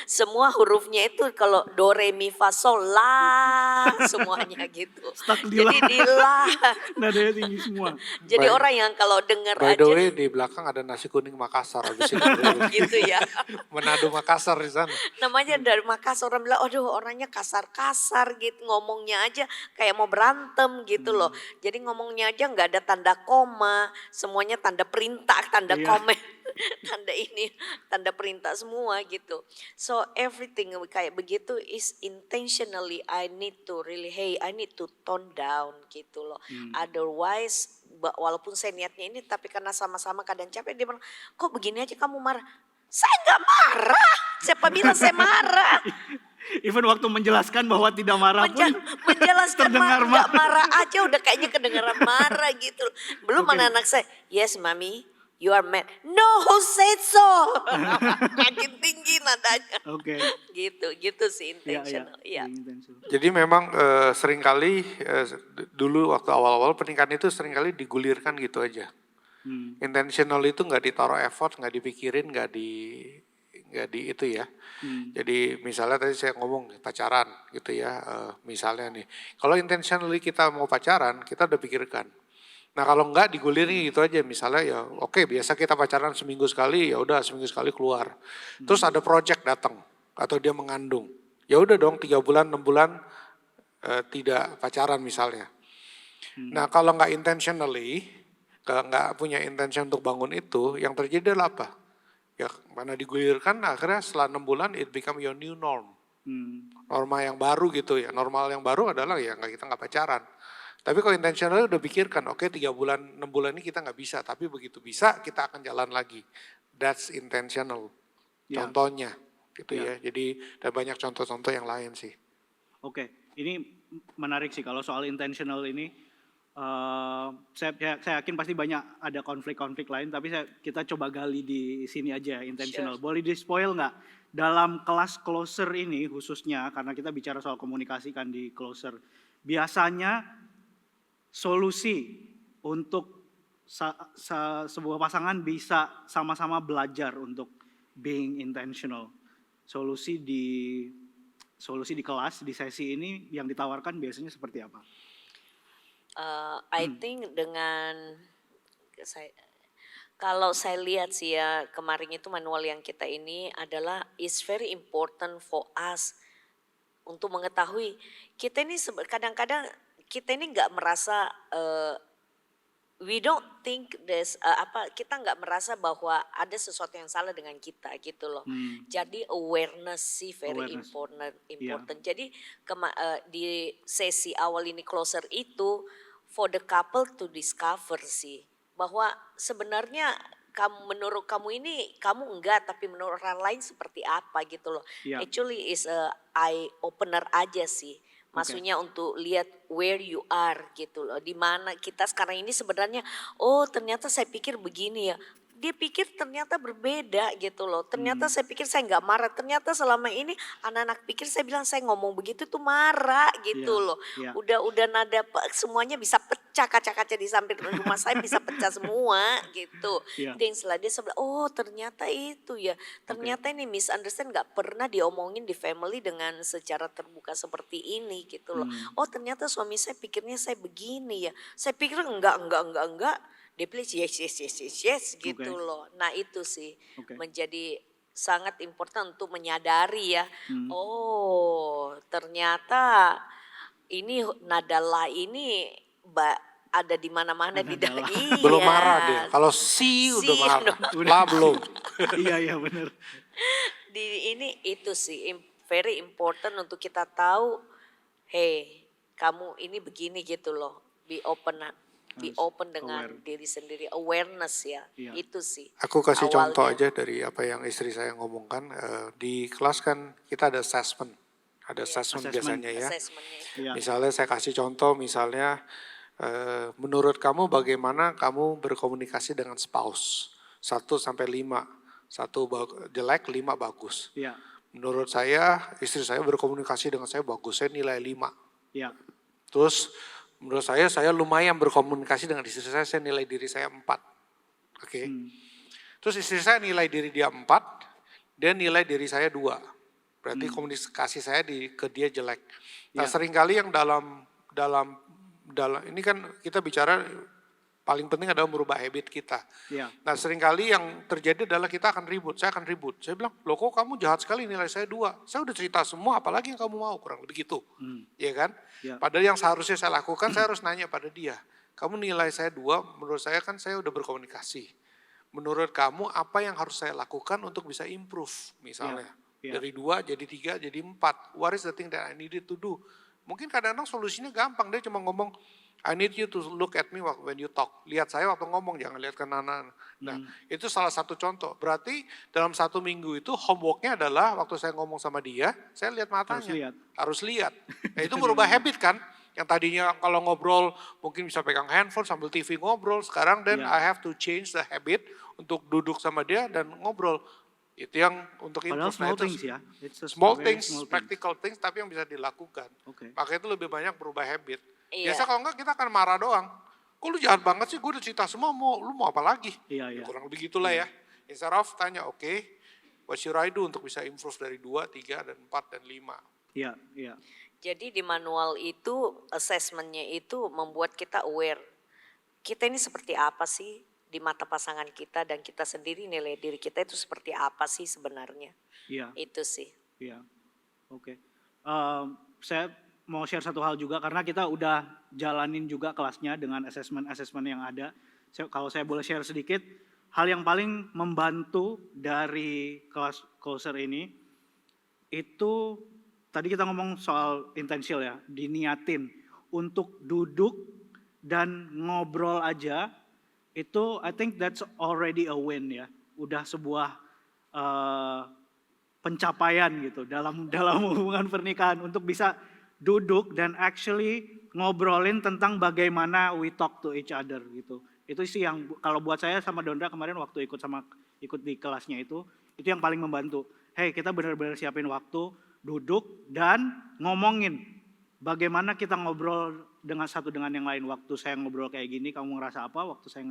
Speaker 2: Semua hurufnya itu kalau do re mi fa sol la semuanya gitu. Jadi di la.
Speaker 1: Nadanya tinggi semua.
Speaker 2: Jadi orang yang kalau dengar
Speaker 3: aja. By the way di belakang ada nasi kuning Makassar.
Speaker 2: Gitu ya.
Speaker 3: Manado Makassar di sana.
Speaker 2: Namanya dari Makassar, orang bilang bilang, aduh orangnya kasar-kasar gitu, ngomongnya aja kayak mau berantem gitu loh. Jadi ngomongnya aja nggak ada tanda koma, semuanya tanda perintah, tanda
Speaker 1: Iya.
Speaker 2: komen, tanda ini, tanda perintah semua gitu. So everything kayak begitu is intentionally I need to really, hey I need to tone down gitu loh. Otherwise walaupun saya niatnya ini tapi karena sama-sama kadang capek dia bilang, kok begini aja kamu marah. Saya nggak marah. Siapa bilang saya marah?
Speaker 1: Even waktu menjelaskan bahwa tidak marah pun
Speaker 2: Menjelaskan
Speaker 1: terdengar
Speaker 2: nggak
Speaker 1: marah.
Speaker 2: marah aja udah kayaknya kedengaran marah gitu. Belum
Speaker 1: Oke.
Speaker 2: anak-anak saya, yes mami, you are mad. No, who said so? Makin tinggi nadanya.
Speaker 1: Oke.
Speaker 2: Gitu sih
Speaker 1: Iya,
Speaker 2: intentional. Iya.
Speaker 1: being intentional.
Speaker 3: Jadi memang seringkali dulu waktu awal-awal pernikahan itu seringkali digulirkan gitu aja. Intentional itu nggak ditaruh effort, nggak dipikirin, nggak di itu ya. Jadi misalnya tadi saya ngomong pacaran gitu ya, misalnya nih, kalau intentionally kita mau pacaran, kita udah pikirkan. Nah kalau nggak digulirin gitu aja, misalnya ya oke, biasa kita pacaran seminggu sekali, ya udah seminggu sekali keluar. Terus ada project datang atau dia mengandung, ya udah dong 3 bulan 6 bulan tidak pacaran misalnya. Nah kalau nggak intentionally, kalau nggak punya intention untuk bangun itu, yang terjadi adalah apa? Ya mana digulirkan, akhirnya setelah 6 bulan it become your new norm. Norma yang baru gitu ya, normal yang baru adalah ya kita nggak pacaran. Tapi kalau intentional udah pikirkan, oke 3 bulan, 6 bulan ini kita nggak bisa, tapi begitu bisa kita akan jalan lagi. That's intentional.
Speaker 1: Ya.
Speaker 3: Contohnya gitu
Speaker 1: Ya.
Speaker 3: ya. Jadi dan banyak contoh-contoh yang lain sih.
Speaker 1: Oke, ini menarik sih kalau soal intentional ini. Saya yakin pasti banyak ada konflik-konflik lain, tapi kita coba gali di sini aja intentional. Boleh di spoil nggak dalam kelas closer ini khususnya karena kita bicara soal komunikasi kan di closer. Biasanya solusi untuk sebuah pasangan bisa sama-sama belajar untuk being intentional. Solusi di kelas di sesi ini yang ditawarkan biasanya seperti apa?
Speaker 2: I think kalau saya lihat sih ya kemarin itu manual yang kita ini adalah is very important for us untuk mengetahui kita ini kadang-kadang kita ini nggak merasa we don't think kita nggak merasa bahwa ada sesuatu yang salah dengan kita gitu loh. Jadi awareness sih very important.
Speaker 1: Yeah.
Speaker 2: Jadi di sesi awal ini closer itu for the couple to discover sih bahwa sebenarnya menurut kamu ini kamu enggak tapi menurut orang lain seperti apa gitu loh.
Speaker 1: Yeah.
Speaker 2: Actually is a eye opener aja sih. Maksudnya untuk lihat where you are gitu loh. Di mana kita sekarang ini sebenarnya, oh ternyata saya pikir begini ya. Dia pikir ternyata berbeda gitu loh. Ternyata saya pikir saya nggak marah. Ternyata selama ini anak-anak pikir saya bilang saya ngomong begitu tuh marah gitu loh. Udah nada semuanya bisa pecah, kaca-kaca di samping rumah saya bisa pecah semua gitu. Dan setelah dia sebelah, oh ternyata itu ya. Ternyata ini misunderstand nggak pernah diomongin di family dengan secara terbuka seperti ini gitu loh. Oh ternyata suami saya pikirnya saya begini ya. Saya pikir enggak. Dia bilang yes gitu loh. Nah itu sih menjadi sangat important untuk menyadari ya. Oh ternyata ini nadala ini ada di mana-mana di dalam. Iya.
Speaker 3: Belum marah dia. Kalau udah marah. Lah belum.
Speaker 1: Iya benar.
Speaker 2: Di ini itu sih very important untuk kita tahu. Hey kamu ini begini gitu loh. Be open dengan diri sendiri, awareness ya, itu sih.
Speaker 3: Aku kasih
Speaker 2: awalnya.
Speaker 3: contoh aja dari apa yang istri saya ngomongkan. Di kelas kan kita ada assessment, assessment biasanya ya. Misalnya saya kasih contoh, misalnya menurut kamu bagaimana kamu berkomunikasi dengan spouse? 1 sampai 5, 1 jelek, 5 bagus.
Speaker 1: Ya.
Speaker 3: Menurut saya, istri saya berkomunikasi dengan saya bagus, saya nilai 5.
Speaker 1: Ya.
Speaker 3: Terus menurut saya lumayan berkomunikasi dengan istri saya nilai diri saya 4. Oke. Terus istri saya nilai diri dia 4, dia nilai diri saya 2. Berarti komunikasi saya ke dia jelek. Nah seringkali yang dalam ini kan kita bicara Paling penting adalah merubah habit kita.
Speaker 1: Iya.
Speaker 3: Nah seringkali yang terjadi adalah kita akan ribut, saya akan ribut. Saya bilang, loh kok kamu jahat sekali nilai saya 2. Saya udah cerita semua, apalagi yang kamu mau, kurang lebih gitu. Iya kan?
Speaker 1: Ya.
Speaker 3: Padahal yang seharusnya saya lakukan, saya harus nanya pada dia. Kamu nilai saya 2, menurut saya kan saya udah berkomunikasi. Menurut kamu apa yang harus saya lakukan untuk bisa improve misalnya.
Speaker 1: Ya.
Speaker 3: Dari 2 jadi 3 jadi 4. What is the thing that I needed to do? Mungkin kadang-kadang solusinya gampang, dia cuma ngomong, I need you to look at me when you talk. Lihat saya waktu ngomong, jangan lihat ke Nana. Nah, itu salah satu contoh. Berarti dalam 1 minggu itu homeworknya adalah waktu saya ngomong sama dia, saya lihat matanya. Harus lihat. Nah, itu merubah habit kan. Yang tadinya kalau ngobrol mungkin bisa pegang handphone sambil TV ngobrol. Sekarang I have to change the habit untuk duduk sama dia dan ngobrol. Itu yang untuk
Speaker 1: Padahal
Speaker 3: improve.
Speaker 1: small things ya.
Speaker 3: Small things, practical things tapi yang bisa dilakukan.
Speaker 1: Okay.
Speaker 3: Makanya itu lebih banyak berubah habit.
Speaker 2: Iya.
Speaker 3: Biasa kalau enggak kita akan marah doang. Kok lu jahat banget sih, gue udah cerita semua, lu mau apa lagi?
Speaker 1: Iya, iya.
Speaker 3: Kurang lebih gitulah ya. Instead of tanya, oke, what should I do untuk bisa improve dari 2, 3, dan 4, dan 5.
Speaker 1: Iya, iya.
Speaker 2: Jadi di manual itu assessment-nya itu membuat kita aware. Kita ini seperti apa sih di mata pasangan kita dan kita sendiri nilai diri kita itu seperti apa sih sebenarnya.
Speaker 1: Iya.
Speaker 2: Itu sih.
Speaker 1: Iya. Oke. Saya mau share satu hal juga karena kita udah jalanin juga kelasnya dengan assessment yang ada. Kalau saya boleh share sedikit, hal yang paling membantu dari kelas closer ini itu tadi kita ngomong soal intentional ya, diniatin untuk duduk dan ngobrol aja itu I think that's already a win ya. Udah sebuah pencapaian gitu dalam hubungan pernikahan untuk bisa duduk dan actually ngobrolin tentang bagaimana we talk to each other gitu. Itu sih yang kalau buat saya sama Dondra kemarin waktu ikut di kelasnya itu yang paling membantu. Hey, kita benar-benar siapin waktu, duduk dan ngomongin bagaimana kita ngobrol dengan satu dengan yang lain. Waktu saya ngobrol kayak gini kamu ngerasa apa, waktu saya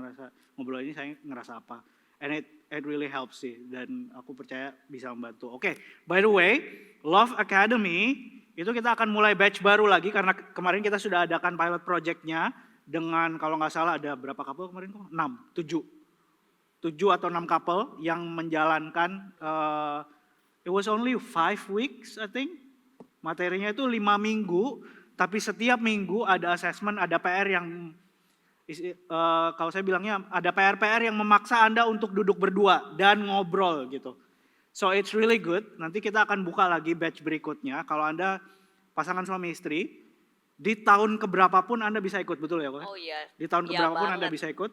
Speaker 1: ngobrol ini saya ngerasa apa. And it really helps sih dan aku percaya bisa membantu. Oke, by the way, Love Academy itu kita akan mulai batch baru lagi karena kemarin kita sudah adakan pilot projectnya dengan kalau nggak salah ada berapa couple kemarin kok? 7 atau 6 couple yang menjalankan it was only 5 weeks I think. Materinya itu 5 minggu tapi setiap minggu ada assessment, ada PR yang kalau saya bilangnya ada PR-PR yang memaksa Anda untuk duduk berdua dan ngobrol gitu. So it's really good. Nanti kita akan buka lagi batch berikutnya. Kalau Anda pasangan suami istri, di tahun keberapapun Anda bisa ikut, betul ya?
Speaker 2: Oh iya.
Speaker 1: Di tahun keberapapun Anda bisa ikut.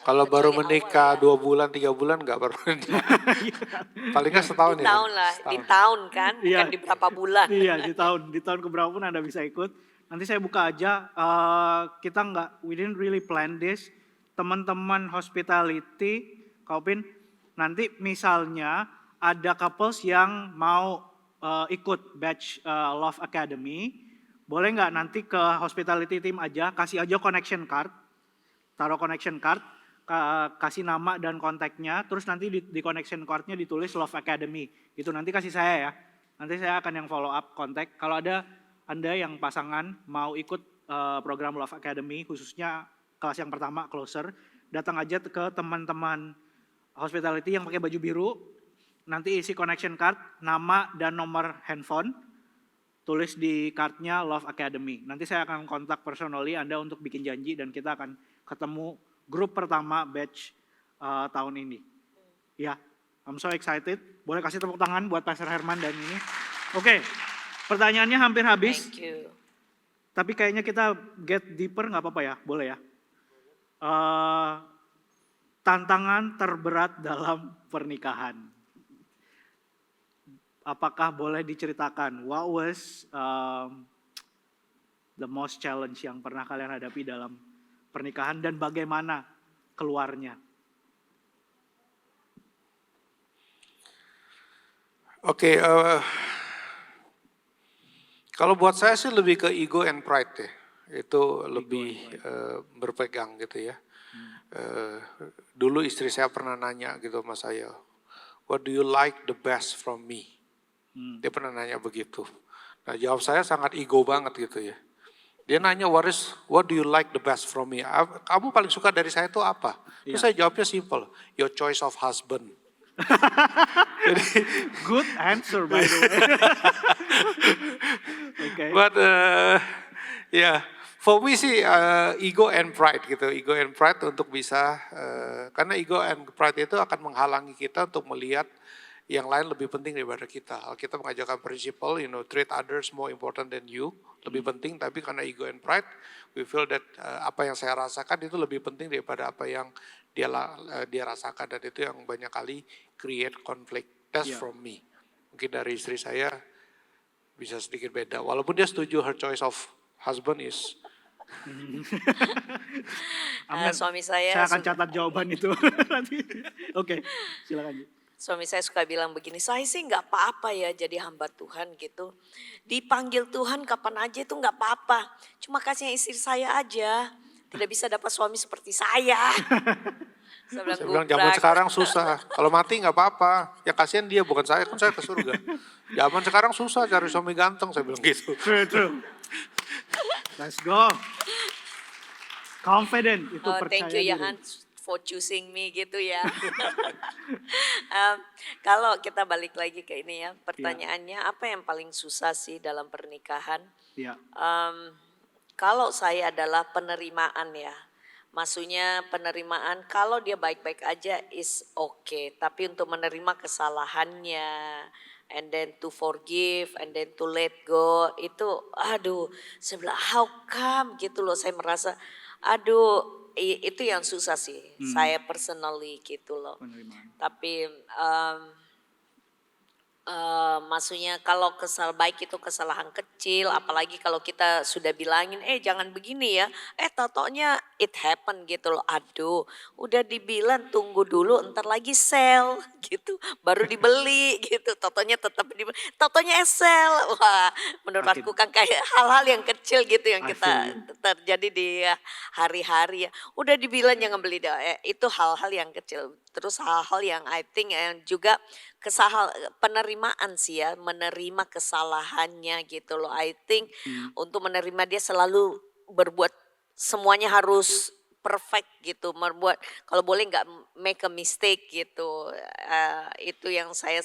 Speaker 3: Kalau baru menikah 2 bulan, 3 bulan enggak baru. Paling nggak setahun
Speaker 2: ya. Tahun lah, di tahun kan, bukan di berapa bulan.
Speaker 1: Iya, di tahun keberapapun Anda bisa ikut. Nanti saya buka aja. We didn't really plan this. Teman-teman hospitality, Kaupin, nanti misalnya ada couples yang mau ikut batch Love Academy, boleh nggak nanti ke hospitality team aja, kasih aja connection card, taruh connection card, kasih nama dan kontaknya, terus nanti di connection cardnya ditulis Love Academy, gitu nanti kasih saya ya, nanti saya akan yang follow up kontak. Kalau ada Anda yang pasangan mau ikut program Love Academy, khususnya kelas yang pertama closer, datang aja ke teman-teman hospitality yang pakai baju biru, nanti isi connection card, nama dan nomor handphone, tulis di cardnya Love Academy. Nanti saya akan kontak personally Anda untuk bikin janji dan kita akan ketemu grup pertama batch tahun ini. Ya, I'm so excited. Boleh kasih tepuk tangan buat Pastor Herman dan ini. Oke, pertanyaannya hampir habis.
Speaker 2: Thank you.
Speaker 1: Tapi kayaknya kita get deeper nggak apa-apa ya, boleh ya. Tantangan terberat dalam pernikahan. Apakah boleh diceritakan what was the most challenge yang pernah kalian hadapi dalam pernikahan dan bagaimana keluarnya?
Speaker 3: Oke, kalau buat saya sih lebih ke ego and pride ya. Itu lebih berpegang gitu ya. Dulu istri saya pernah nanya gitu sama saya, what do you like the best from me? Dia pernah nanya begitu. Nah jawab saya sangat ego banget gitu ya. Dia nanya, what do you like the best from me? Kamu paling suka dari saya itu apa? Terus saya jawabnya simple, your choice of husband. Jadi,
Speaker 1: Good answer by the way. Okay.
Speaker 3: but yeah, for me sih ego and pride gitu, ego and pride untuk bisa, karena ego and pride itu akan menghalangi kita untuk melihat yang lain lebih penting daripada kita. Kita mengajarkan prinsipal, treat others more important than you, lebih penting, tapi karena ego and pride, we feel that apa yang saya rasakan itu lebih penting daripada apa yang dia rasakan, dan itu yang banyak kali create conflict. That's from me. Mungkin dari istri saya bisa sedikit beda, walaupun dia setuju her choice of husband is.
Speaker 2: Suami saya
Speaker 1: akan catat jawaban itu nanti. Oke, silakan.
Speaker 2: Suami saya suka bilang begini, saya sih nggak apa-apa ya jadi hamba Tuhan gitu. Dipanggil Tuhan kapan aja itu nggak apa-apa. Cuma kasihnya istri saya aja. Tidak bisa dapat suami seperti saya. Saya
Speaker 3: bilang zaman sekarang susah. Kalau mati nggak apa-apa. Ya kasihan dia, bukan saya, kan saya ke surga. Zaman sekarang susah cari suami ganteng, saya bilang gitu.
Speaker 1: True. Let's go. Confident itu percaya
Speaker 2: thank you ya
Speaker 1: diri.
Speaker 2: Hans for choosing me gitu ya. Kalau kita balik lagi ke ini ya, pertanyaannya apa yang paling susah sih dalam pernikahan?
Speaker 1: Iya.
Speaker 2: Kalau saya adalah penerimaan ya, maksudnya penerimaan kalau dia baik-baik aja is okay, tapi untuk menerima kesalahannya, and then to forgive, and then to let go, itu aduh, saya bilang how come gitu loh, saya merasa aduh itu yang susah sih, saya personally gitu loh.
Speaker 1: Penerimaan.
Speaker 2: Tapi maksudnya kalau baik itu kesalahan kecil, apalagi kalau kita sudah bilangin, jangan begini ya, taunya it happen gitu loh, aduh udah dibilang tunggu dulu ntar lagi sell gitu, baru dibeli gitu, taunya tetap dibeli, taunya sell, wah menurut aku kan kayak hal-hal yang kecil gitu yang kita terjadi di hari-hari ya, udah dibilang jangan beli deh, itu hal-hal yang kecil, terus hal-hal yang I think yang juga penerimaan sih ya, menerima kesalahannya gitu loh. I think untuk menerima dia selalu berbuat semuanya harus perfect gitu, membuat kalau boleh nggak make a mistake gitu. Itu yang saya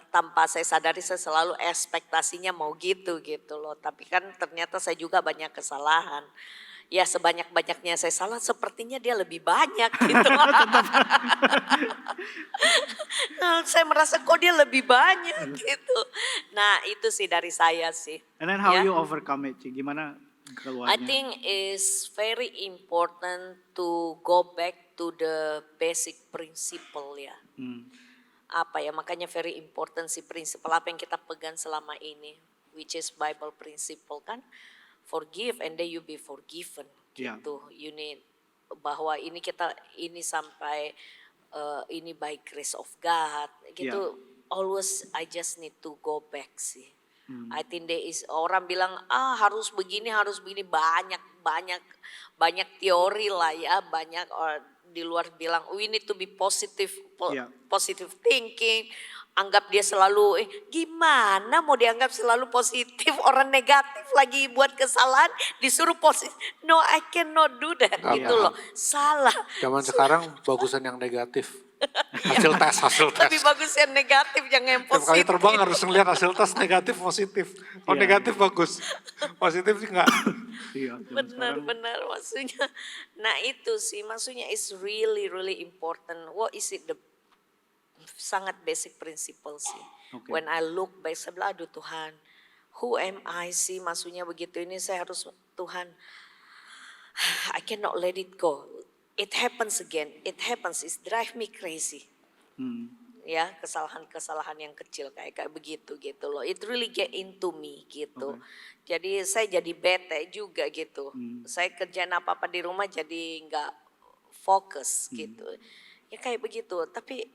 Speaker 2: tanpa saya sadari saya selalu ekspektasinya mau gitu loh. Tapi kan ternyata saya juga banyak kesalahan. Ya sebanyak-banyaknya saya salah, sepertinya dia lebih banyak gitu. Nah, saya merasa kok dia lebih banyak gitu. Nah itu sih dari saya sih.
Speaker 1: And then how you overcome it? Gimana keluarnya?
Speaker 2: I think it's very important to go back to the basic principle ya. Apa ya, makanya very important sih prinsipal apa yang kita pegang selama ini, which is Bible principle kan. Forgive and then you be forgiven gitu. You need bahwa ini sampai ini by grace of God gitu. Always I just need to go back sih. I think there is orang bilang harus begini banyak teori lah ya, banyak di luar bilang we need to be positive thinking. Anggap dia selalu gimana mau dianggap selalu positif, orang negatif lagi buat kesalahan disuruh positif. No, I cannot do that gitu loh. Salah.
Speaker 3: Zaman sekarang bagusan yang negatif. Hasil tes.
Speaker 2: Lebih bagus yang negatif jangan yang
Speaker 3: Tiap
Speaker 2: positif.
Speaker 3: kali terbang harus ngeliat hasil tes negatif positif. Oh negatif bagus, positif sih enggak.
Speaker 2: Benar maksudnya. Nah itu sih maksudnya is really important. What is it sangat basic principle sih. When I look back, saya bilang aduh Tuhan, who am I sih, maksudnya begitu ini saya harus Tuhan, I cannot let it go. It happens again, it drive me crazy. Ya kesalahan yang kecil kayak begitu gitu loh. It really get into me gitu. Jadi saya jadi bete juga gitu. Saya kerjaan apa-apa di rumah jadi nggak fokus gitu. Ya kayak begitu. Tapi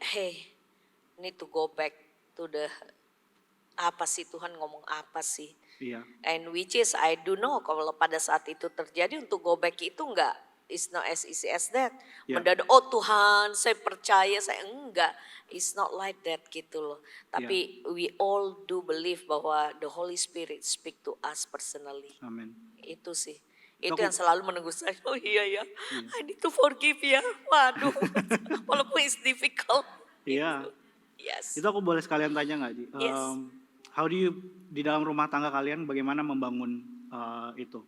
Speaker 2: need to go back to the apa sih Tuhan ngomong apa sih? And which is I do know kalau pada saat itu terjadi untuk go back itu enggak it's not as easy as that.
Speaker 1: Ya.
Speaker 2: Mendadak, oh Tuhan, saya percaya, saya enggak. It's not like that gitu loh. Tapi we all do believe bahwa the Holy Spirit speak to us personally.
Speaker 1: Amin.
Speaker 2: Itu sih. Itu
Speaker 1: Aku-
Speaker 2: yang selalu menunggu saya. Oh iya ya, I need to forgive ya. Waduh, walaupun it's difficult.
Speaker 1: Iya.
Speaker 2: Gitu. Yes.
Speaker 1: Itu aku boleh sekalian tanya nggak, Ji?
Speaker 2: Yes.
Speaker 1: How do you di dalam rumah tangga kalian bagaimana membangun itu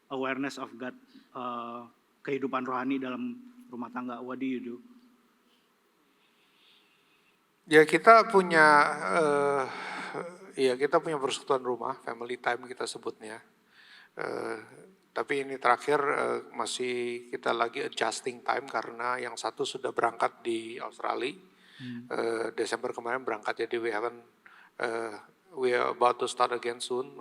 Speaker 1: awareness of God, kehidupan rohani dalam rumah tangga? What do you do?
Speaker 3: Ya kita punya kita punya persekutuan rumah, family time kita sebutnya. Tapi ini terakhir masih kita lagi adjusting time karena yang satu sudah berangkat di Australia. Desember kemarin berangkat, jadi we are about to start again soon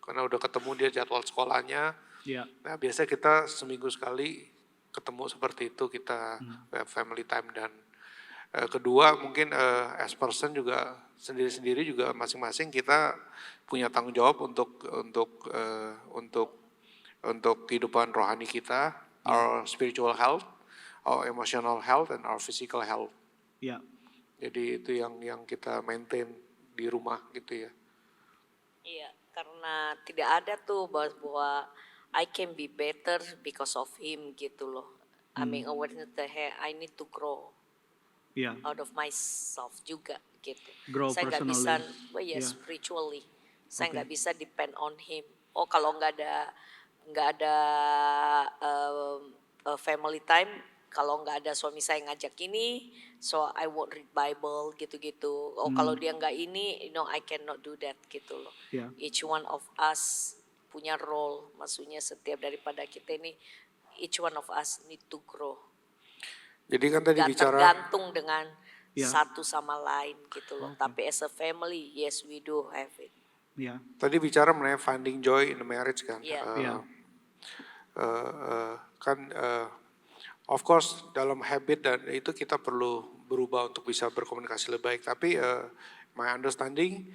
Speaker 3: karena udah ketemu dia jadwal sekolahnya.
Speaker 1: Ya.
Speaker 3: Nah biasa kita seminggu sekali ketemu seperti itu, kita we have family time. Dan kedua mungkin as person juga sendiri-sendiri juga masing-masing kita punya tanggung jawab untuk kehidupan rohani kita, our spiritual health, our emotional health, and our physical health.
Speaker 1: Ya.
Speaker 3: Jadi itu yang kita maintain di rumah gitu ya.
Speaker 2: Iya, karena tidak ada tuh bahwa I can be better because of him gitu loh. I mean awareness that I need to grow
Speaker 1: Ya.
Speaker 2: out of myself juga gitu.
Speaker 1: Grow
Speaker 2: Saya nggak bisa,
Speaker 1: personally. Yeah.
Speaker 2: spiritually. Saya
Speaker 1: Okay.
Speaker 2: nggak bisa depend on him. Oh kalau nggak ada family time, kalau nggak ada suami saya ngajak ini, so I won't read Bible gitu-gitu. Oh kalau dia nggak ini, I cannot do that gitu loh.
Speaker 1: Yeah.
Speaker 2: Each one of us punya role, maksudnya setiap daripada kita ini, each one of us need to grow.
Speaker 3: Jadi kan tadi
Speaker 2: Gak
Speaker 3: bicara
Speaker 2: tergantung dengan
Speaker 1: Ya.
Speaker 2: satu sama lain gitu loh. Tapi as a family, yes we do have it.
Speaker 1: Ya.
Speaker 3: tadi bicara mengenai finding joy in the marriage kan.
Speaker 2: Iya.
Speaker 1: Iya.
Speaker 3: Of course dalam habit dan itu kita perlu berubah untuk bisa berkomunikasi lebih baik. Tapi my understanding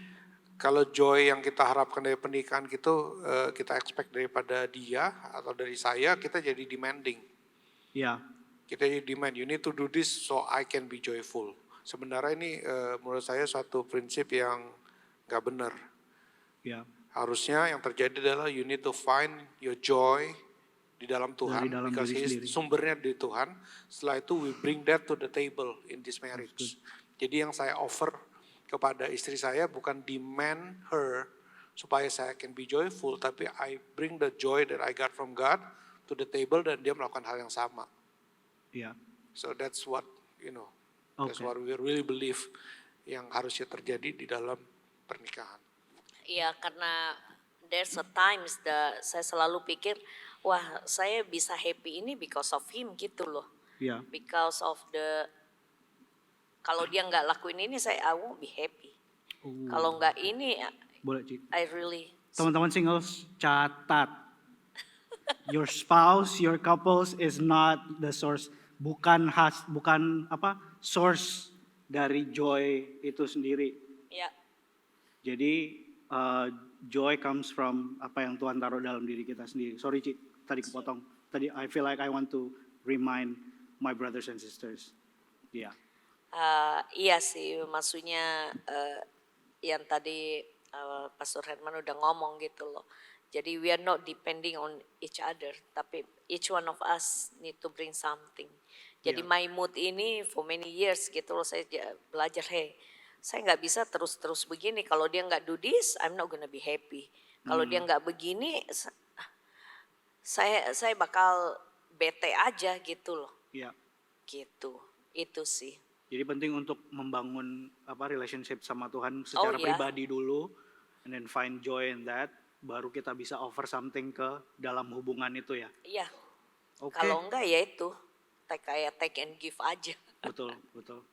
Speaker 3: kalau joy yang kita harapkan dari pernikahan gitu kita expect daripada dia atau dari saya, kita jadi demanding.
Speaker 1: Ya.
Speaker 3: Kita jadi demand, you need to do this so I can be joyful. Sebenarnya ini menurut saya suatu prinsip yang gak benar.
Speaker 1: Ya.
Speaker 3: Harusnya yang terjadi adalah you need to find your joy di dalam Tuhan,
Speaker 1: Dari dalam
Speaker 3: because
Speaker 1: diri sendiri.
Speaker 3: sumbernya di Tuhan. Setelah itu we bring that to the table in this marriage. Jadi yang saya offer kepada istri saya bukan demand her supaya saya can be joyful, tapi I bring the joy that I got from God to the table dan dia melakukan hal yang sama.
Speaker 1: Ya.
Speaker 3: So that's what that's
Speaker 1: Okay.
Speaker 3: what we really believe yang harusnya terjadi di dalam pernikahan.
Speaker 2: Iya, karena there's a times saya selalu pikir, wah saya bisa happy ini because of him gitu loh.
Speaker 1: Ya.
Speaker 2: Because of kalau dia nggak lakuin ini, I won't be happy. Kalau nggak ini,
Speaker 1: Boleh, Ci.
Speaker 2: I really.
Speaker 1: Teman-teman singles, catat. Your spouse, your couples is not the source, bukan source dari joy itu sendiri.
Speaker 2: Ya,
Speaker 1: Jadi joy comes from apa yang Tuhan taruh dalam diri kita sendiri. Sorry Ci, tadi kepotong. Tadi I feel like I want to remind my brothers and sisters. Iya.
Speaker 2: iya sih, maksudnya yang tadi Pastor Herman udah ngomong gitu loh. Jadi we are not depending on each other, tapi each one of us need to bring something. Jadi
Speaker 1: Yeah.
Speaker 2: my mood ini for many years gitu loh, saya belajar, saya nggak bisa terus-terus begini. Kalau dia nggak do this, I'm not gonna be happy. Kalau dia nggak begini, saya bakal bete aja gitu loh.
Speaker 1: Iya.
Speaker 2: Gitu, itu sih.
Speaker 1: Jadi penting untuk membangun relationship sama Tuhan secara
Speaker 2: iya.
Speaker 1: pribadi dulu, and then find joy in that, baru kita bisa offer something ke dalam hubungan itu ya.
Speaker 2: Iya.
Speaker 1: Oke.
Speaker 2: Kalau enggak ya itu kayak take and give aja.
Speaker 1: Betul, betul.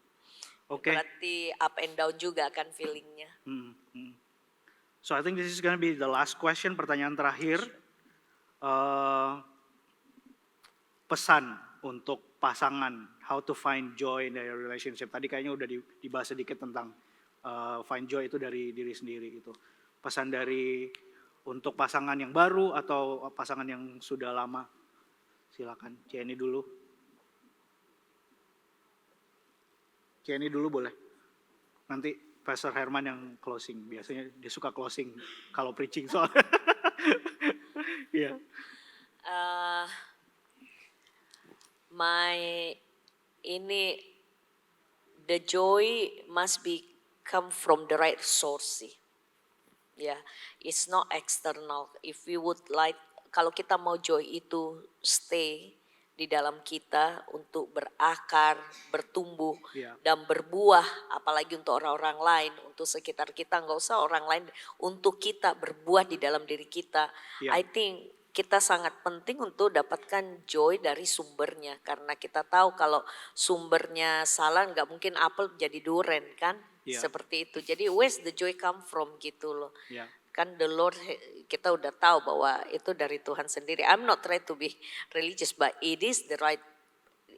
Speaker 1: Oke.
Speaker 2: Berarti up and down juga kan feelingnya.
Speaker 1: So I think this is gonna be the last question, pertanyaan terakhir. Pesan untuk pasangan, how to find joy in their relationship. Tadi kayaknya udah dibahas sedikit tentang find joy itu dari diri sendiri gitu. Pesan dari untuk pasangan yang baru atau pasangan yang sudah lama. Silakan, Jenny dulu. Jenny dulu boleh. Nanti Pastor Herman yang closing. Biasanya dia suka closing kalau preaching soalnya. Iya.
Speaker 2: Uh, the joy must be come from the right source sih. Ya, it's not external. If we would like, kalau kita mau joy itu stay di dalam kita untuk berakar, bertumbuh, dan berbuah, apalagi untuk orang-orang lain, untuk sekitar kita, nggak usah orang lain, untuk kita berbuah di dalam diri kita. I think kita sangat penting untuk dapatkan joy dari sumbernya, karena kita tahu kalau sumbernya salah, nggak mungkin apel jadi durian kan, seperti itu. Jadi where's the joy come from gitu loh. Kan the Lord, kita udah tahu bahwa itu dari Tuhan sendiri. I'm not trying to be religious, but it is the right,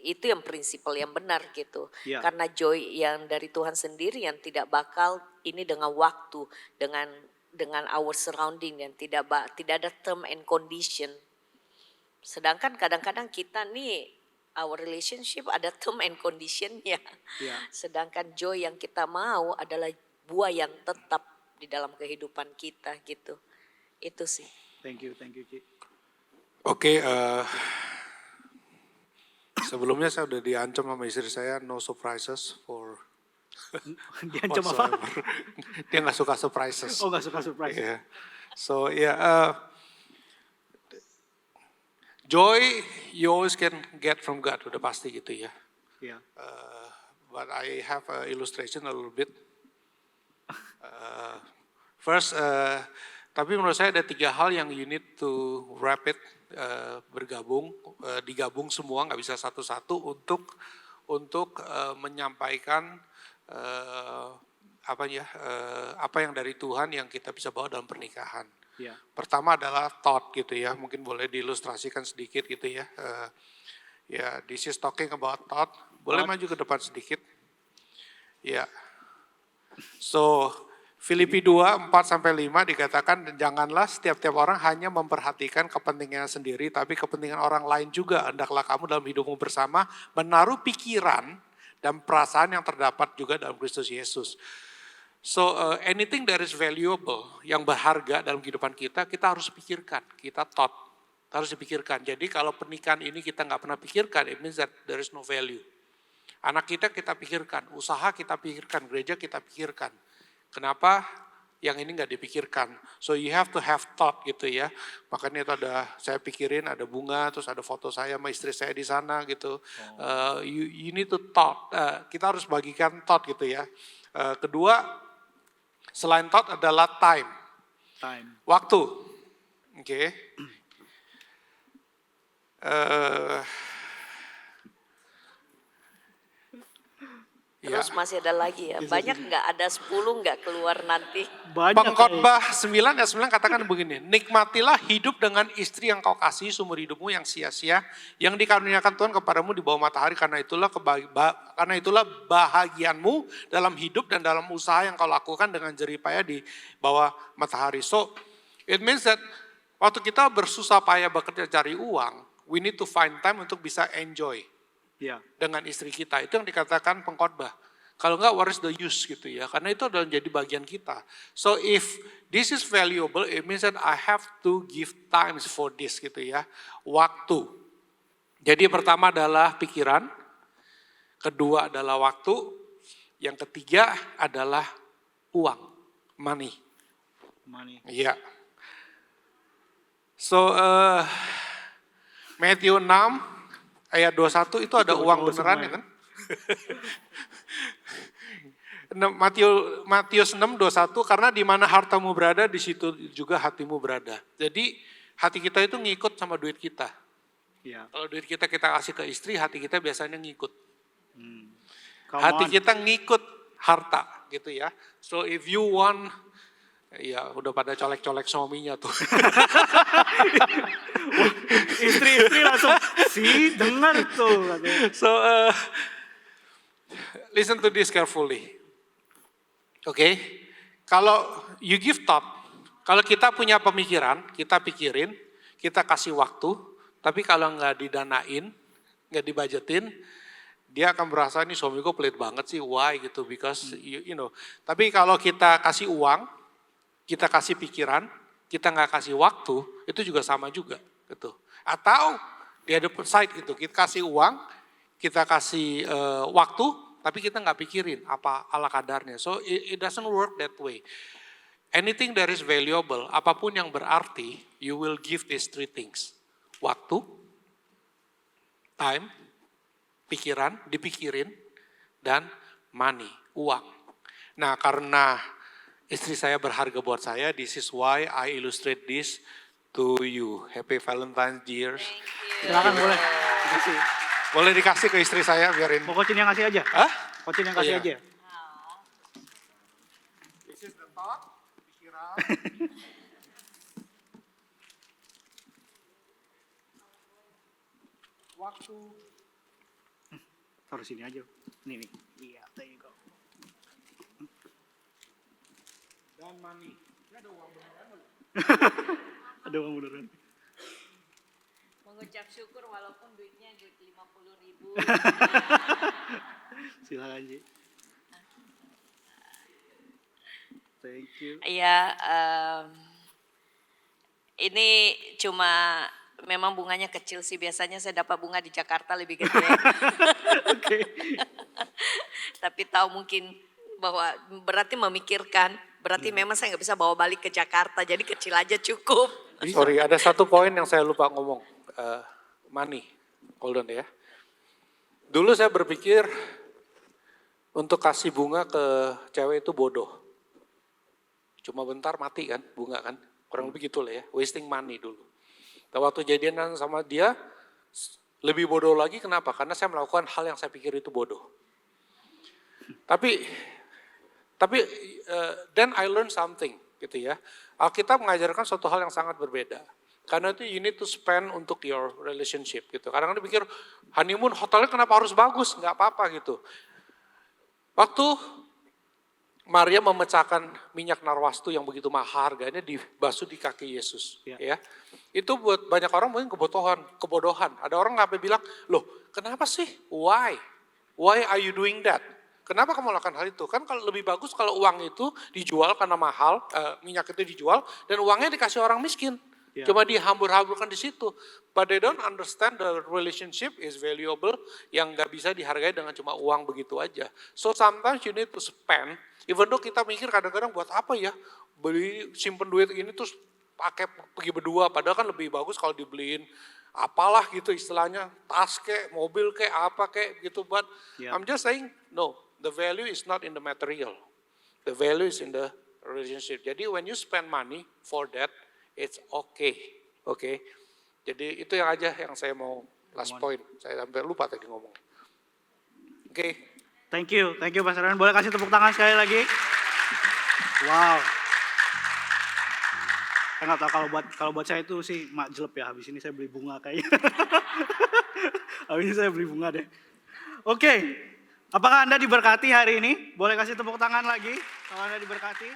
Speaker 2: itu yang prinsipal yang benar gitu. Karena joy yang dari Tuhan sendiri yang tidak bakal ini dengan waktu, dengan our surrounding yang tidak ada term and condition. Sedangkan kadang-kadang kita nih our relationship ada term and conditionnya. Sedangkan joy yang kita mau adalah buah yang tetap di dalam kehidupan kita gitu. Itu sih.
Speaker 1: Thank you Ci.
Speaker 3: Oke, sebelumnya saya udah diancam sama istri saya no surprises for
Speaker 1: diancam apa?
Speaker 3: Dia nggak suka surprises.
Speaker 1: Oh, nggak suka surprise.
Speaker 3: Yeah. So joy you always can get from God, udah pasti gitu ya. But I have a illustration a little bit. First, tapi menurut saya ada 3 hal yang you need to wrap it, digabung semua, nggak bisa satu-satu untuk menyampaikan apa yang dari Tuhan yang kita bisa bawa dalam pernikahan. Pertama adalah thought gitu ya, mungkin boleh diilustrasikan sedikit gitu ya. This is talking about thought. Boleh maju ke depan sedikit. So Filipi 2, 4-5 dikatakan, janganlah setiap orang hanya memperhatikan kepentingannya sendiri, tapi kepentingan orang lain juga. Hendaklah kamu dalam hidupmu bersama menaruh pikiran dan perasaan yang terdapat juga dalam Kristus Yesus. So anything that is valuable, yang berharga dalam kehidupan kita harus pikirkan, kita thought, harus dipikirkan. Jadi kalau pernikahan ini kita nggak pernah pikirkan, it means that there is no value. Anak kita pikirkan, usaha kita pikirkan, gereja kita pikirkan. Kenapa yang ini nggak dipikirkan? So you have to have thought gitu ya. Makanya itu saya pikirin ada bunga, terus ada foto saya sama istri saya di sana gitu. You need to thought. Kita harus bagikan thought gitu ya. Kedua, selain thought adalah time. Waktu. Oke.
Speaker 2: Terus masih ada lagi ya, banyak nggak ada 10 nggak keluar nanti.
Speaker 3: Pengkhotbah 9:9 katakan begini, nikmatilah hidup dengan istri yang kau kasih seumur hidupmu yang sia-sia, yang dikaruniakan Tuhan kepadamu di bawah matahari, karena itulah bahagianmu dalam hidup dan dalam usaha yang kau lakukan dengan jerih payah di bawah matahari. So it means that waktu kita bersusah payah bekerja cari uang, we need to find time untuk bisa enjoy. Dengan istri kita, itu yang dikatakan pengkhotbah. Kalau enggak, what is the use gitu ya, karena itu adalah jadi bagian kita. So if this is valuable, it means that I have to give times for this gitu ya, waktu. Jadi pertama adalah pikiran, kedua adalah waktu, yang ketiga adalah uang, money. Iya. So Matthew 6 ayat 21 itu ada uang beneran ya kan? Matius 6:21, karena di mana hartamu berada, di situ juga hatimu berada. Jadi hati kita itu ngikut sama duit kita. Kalau duit kita kasih ke istri, hati kita biasanya ngikut. Hati kita ngikut harta gitu ya. So if you want, ya udah pada colek-colek suaminya tuh.
Speaker 1: Istri langsung, dengar tuh.
Speaker 3: So listen to this carefully. Oke, kalau you give thought, kalau kita punya pemikiran, kita pikirin, kita kasih waktu, Tapi kalau nggak didanain, nggak dibajetin, dia akan merasa ini suamiku pelit banget sih, why gitu, because you know. Tapi kalau kita kasih uang, kita kasih pikiran, kita nggak kasih waktu, itu juga sama juga gitu. Atau di other side gitu, kita kasih uang, kita kasih waktu, tapi kita nggak pikirin apa ala kadarnya. So it doesn't work that way. Anything that is valuable, apapun yang berarti, you will give these three things. Waktu, time, pikiran, dipikirin, dan money, uang. Nah karena istri saya berharga buat saya, this is why I illustrate this to you. Happy Valentine's years.
Speaker 1: Silakan boleh. Dikasih.
Speaker 3: Boleh dikasih ke istri saya biarin.
Speaker 1: Mau coachin yang kasih aja?
Speaker 3: Hah?
Speaker 1: Coachin yang kasih
Speaker 3: Iya.
Speaker 1: aja.
Speaker 3: This is the thought, pikiran. Waktu.
Speaker 1: Taruh sini aja. Nih. Iya, there you go.
Speaker 3: Dan money. Ini ada uang beneran loh.
Speaker 1: Ada uang beneran.
Speaker 2: Mengucap syukur walaupun duitnya duit 50.000.
Speaker 1: Silakan Ji. Thank you.
Speaker 2: Iya, ini cuma memang bunganya kecil sih. Biasanya saya dapat bunga di Jakarta lebih gede.
Speaker 1: Oke.
Speaker 2: Tapi tahu mungkin bahwa berarti memikirkan, berarti memang saya nggak bisa bawa balik ke Jakarta. Jadi kecil aja cukup.
Speaker 3: Sorry, ada satu poin yang saya lupa ngomong. Money, hold on ya. Dulu saya berpikir untuk kasih bunga ke cewek itu bodoh. Cuma bentar mati kan bunga kan. Kurang lebih gitu lah ya, wasting money dulu. Dan waktu jadian sama dia, lebih bodoh lagi kenapa? Karena saya melakukan hal yang saya pikir itu bodoh. Tapi then I learned something gitu ya. Alkitab mengajarkan suatu hal yang sangat berbeda. Karena itu you need to spend untuk your relationship gitu. Kadang-kadang pikir honeymoon hotelnya kenapa harus bagus? Nggak apa-apa gitu. Waktu Maria memecahkan minyak narwastu yang begitu mahal harganya dibasuh di kaki Yesus. Ya. Itu buat banyak orang mungkin kebodohan. Ada orang nggak bilang, loh kenapa sih? Why? Why are you doing that? Kenapa kamu melakukan hal itu? Kan kalau lebih bagus kalau uang itu dijual karena mahal, minyak itu dijual dan uangnya dikasih orang miskin. Cuma dihambur-hamburkan di situ. But they don't understand the relationship is valuable yang nggak bisa dihargai dengan cuma uang begitu aja. So sometimes you need to spend, even though kita mikir kadang-kadang buat apa ya, beli simpen duit ini terus pakai pergi berdua. Padahal kan lebih bagus kalau dibeliin apalah gitu istilahnya, tas kek, mobil kek, apa kek gitu. But I'm just saying, no, the value is not in the material. The value is in the relationship. Jadi when you spend money for that, it's okay, oke. Jadi itu yang aja yang saya mau last point. Saya sampai lupa tadi ngomong. Oke.
Speaker 1: Thank you Pastor Ren. Boleh kasih tepuk tangan sekali lagi? Wow. Saya nggak tahu kalau buat saya itu sih mak jelep ya. Habis ini saya beli bunga kayaknya. Habis ini saya beli bunga deh. Oke. Apakah Anda diberkati hari ini? Boleh kasih tepuk tangan lagi kalau Anda diberkati?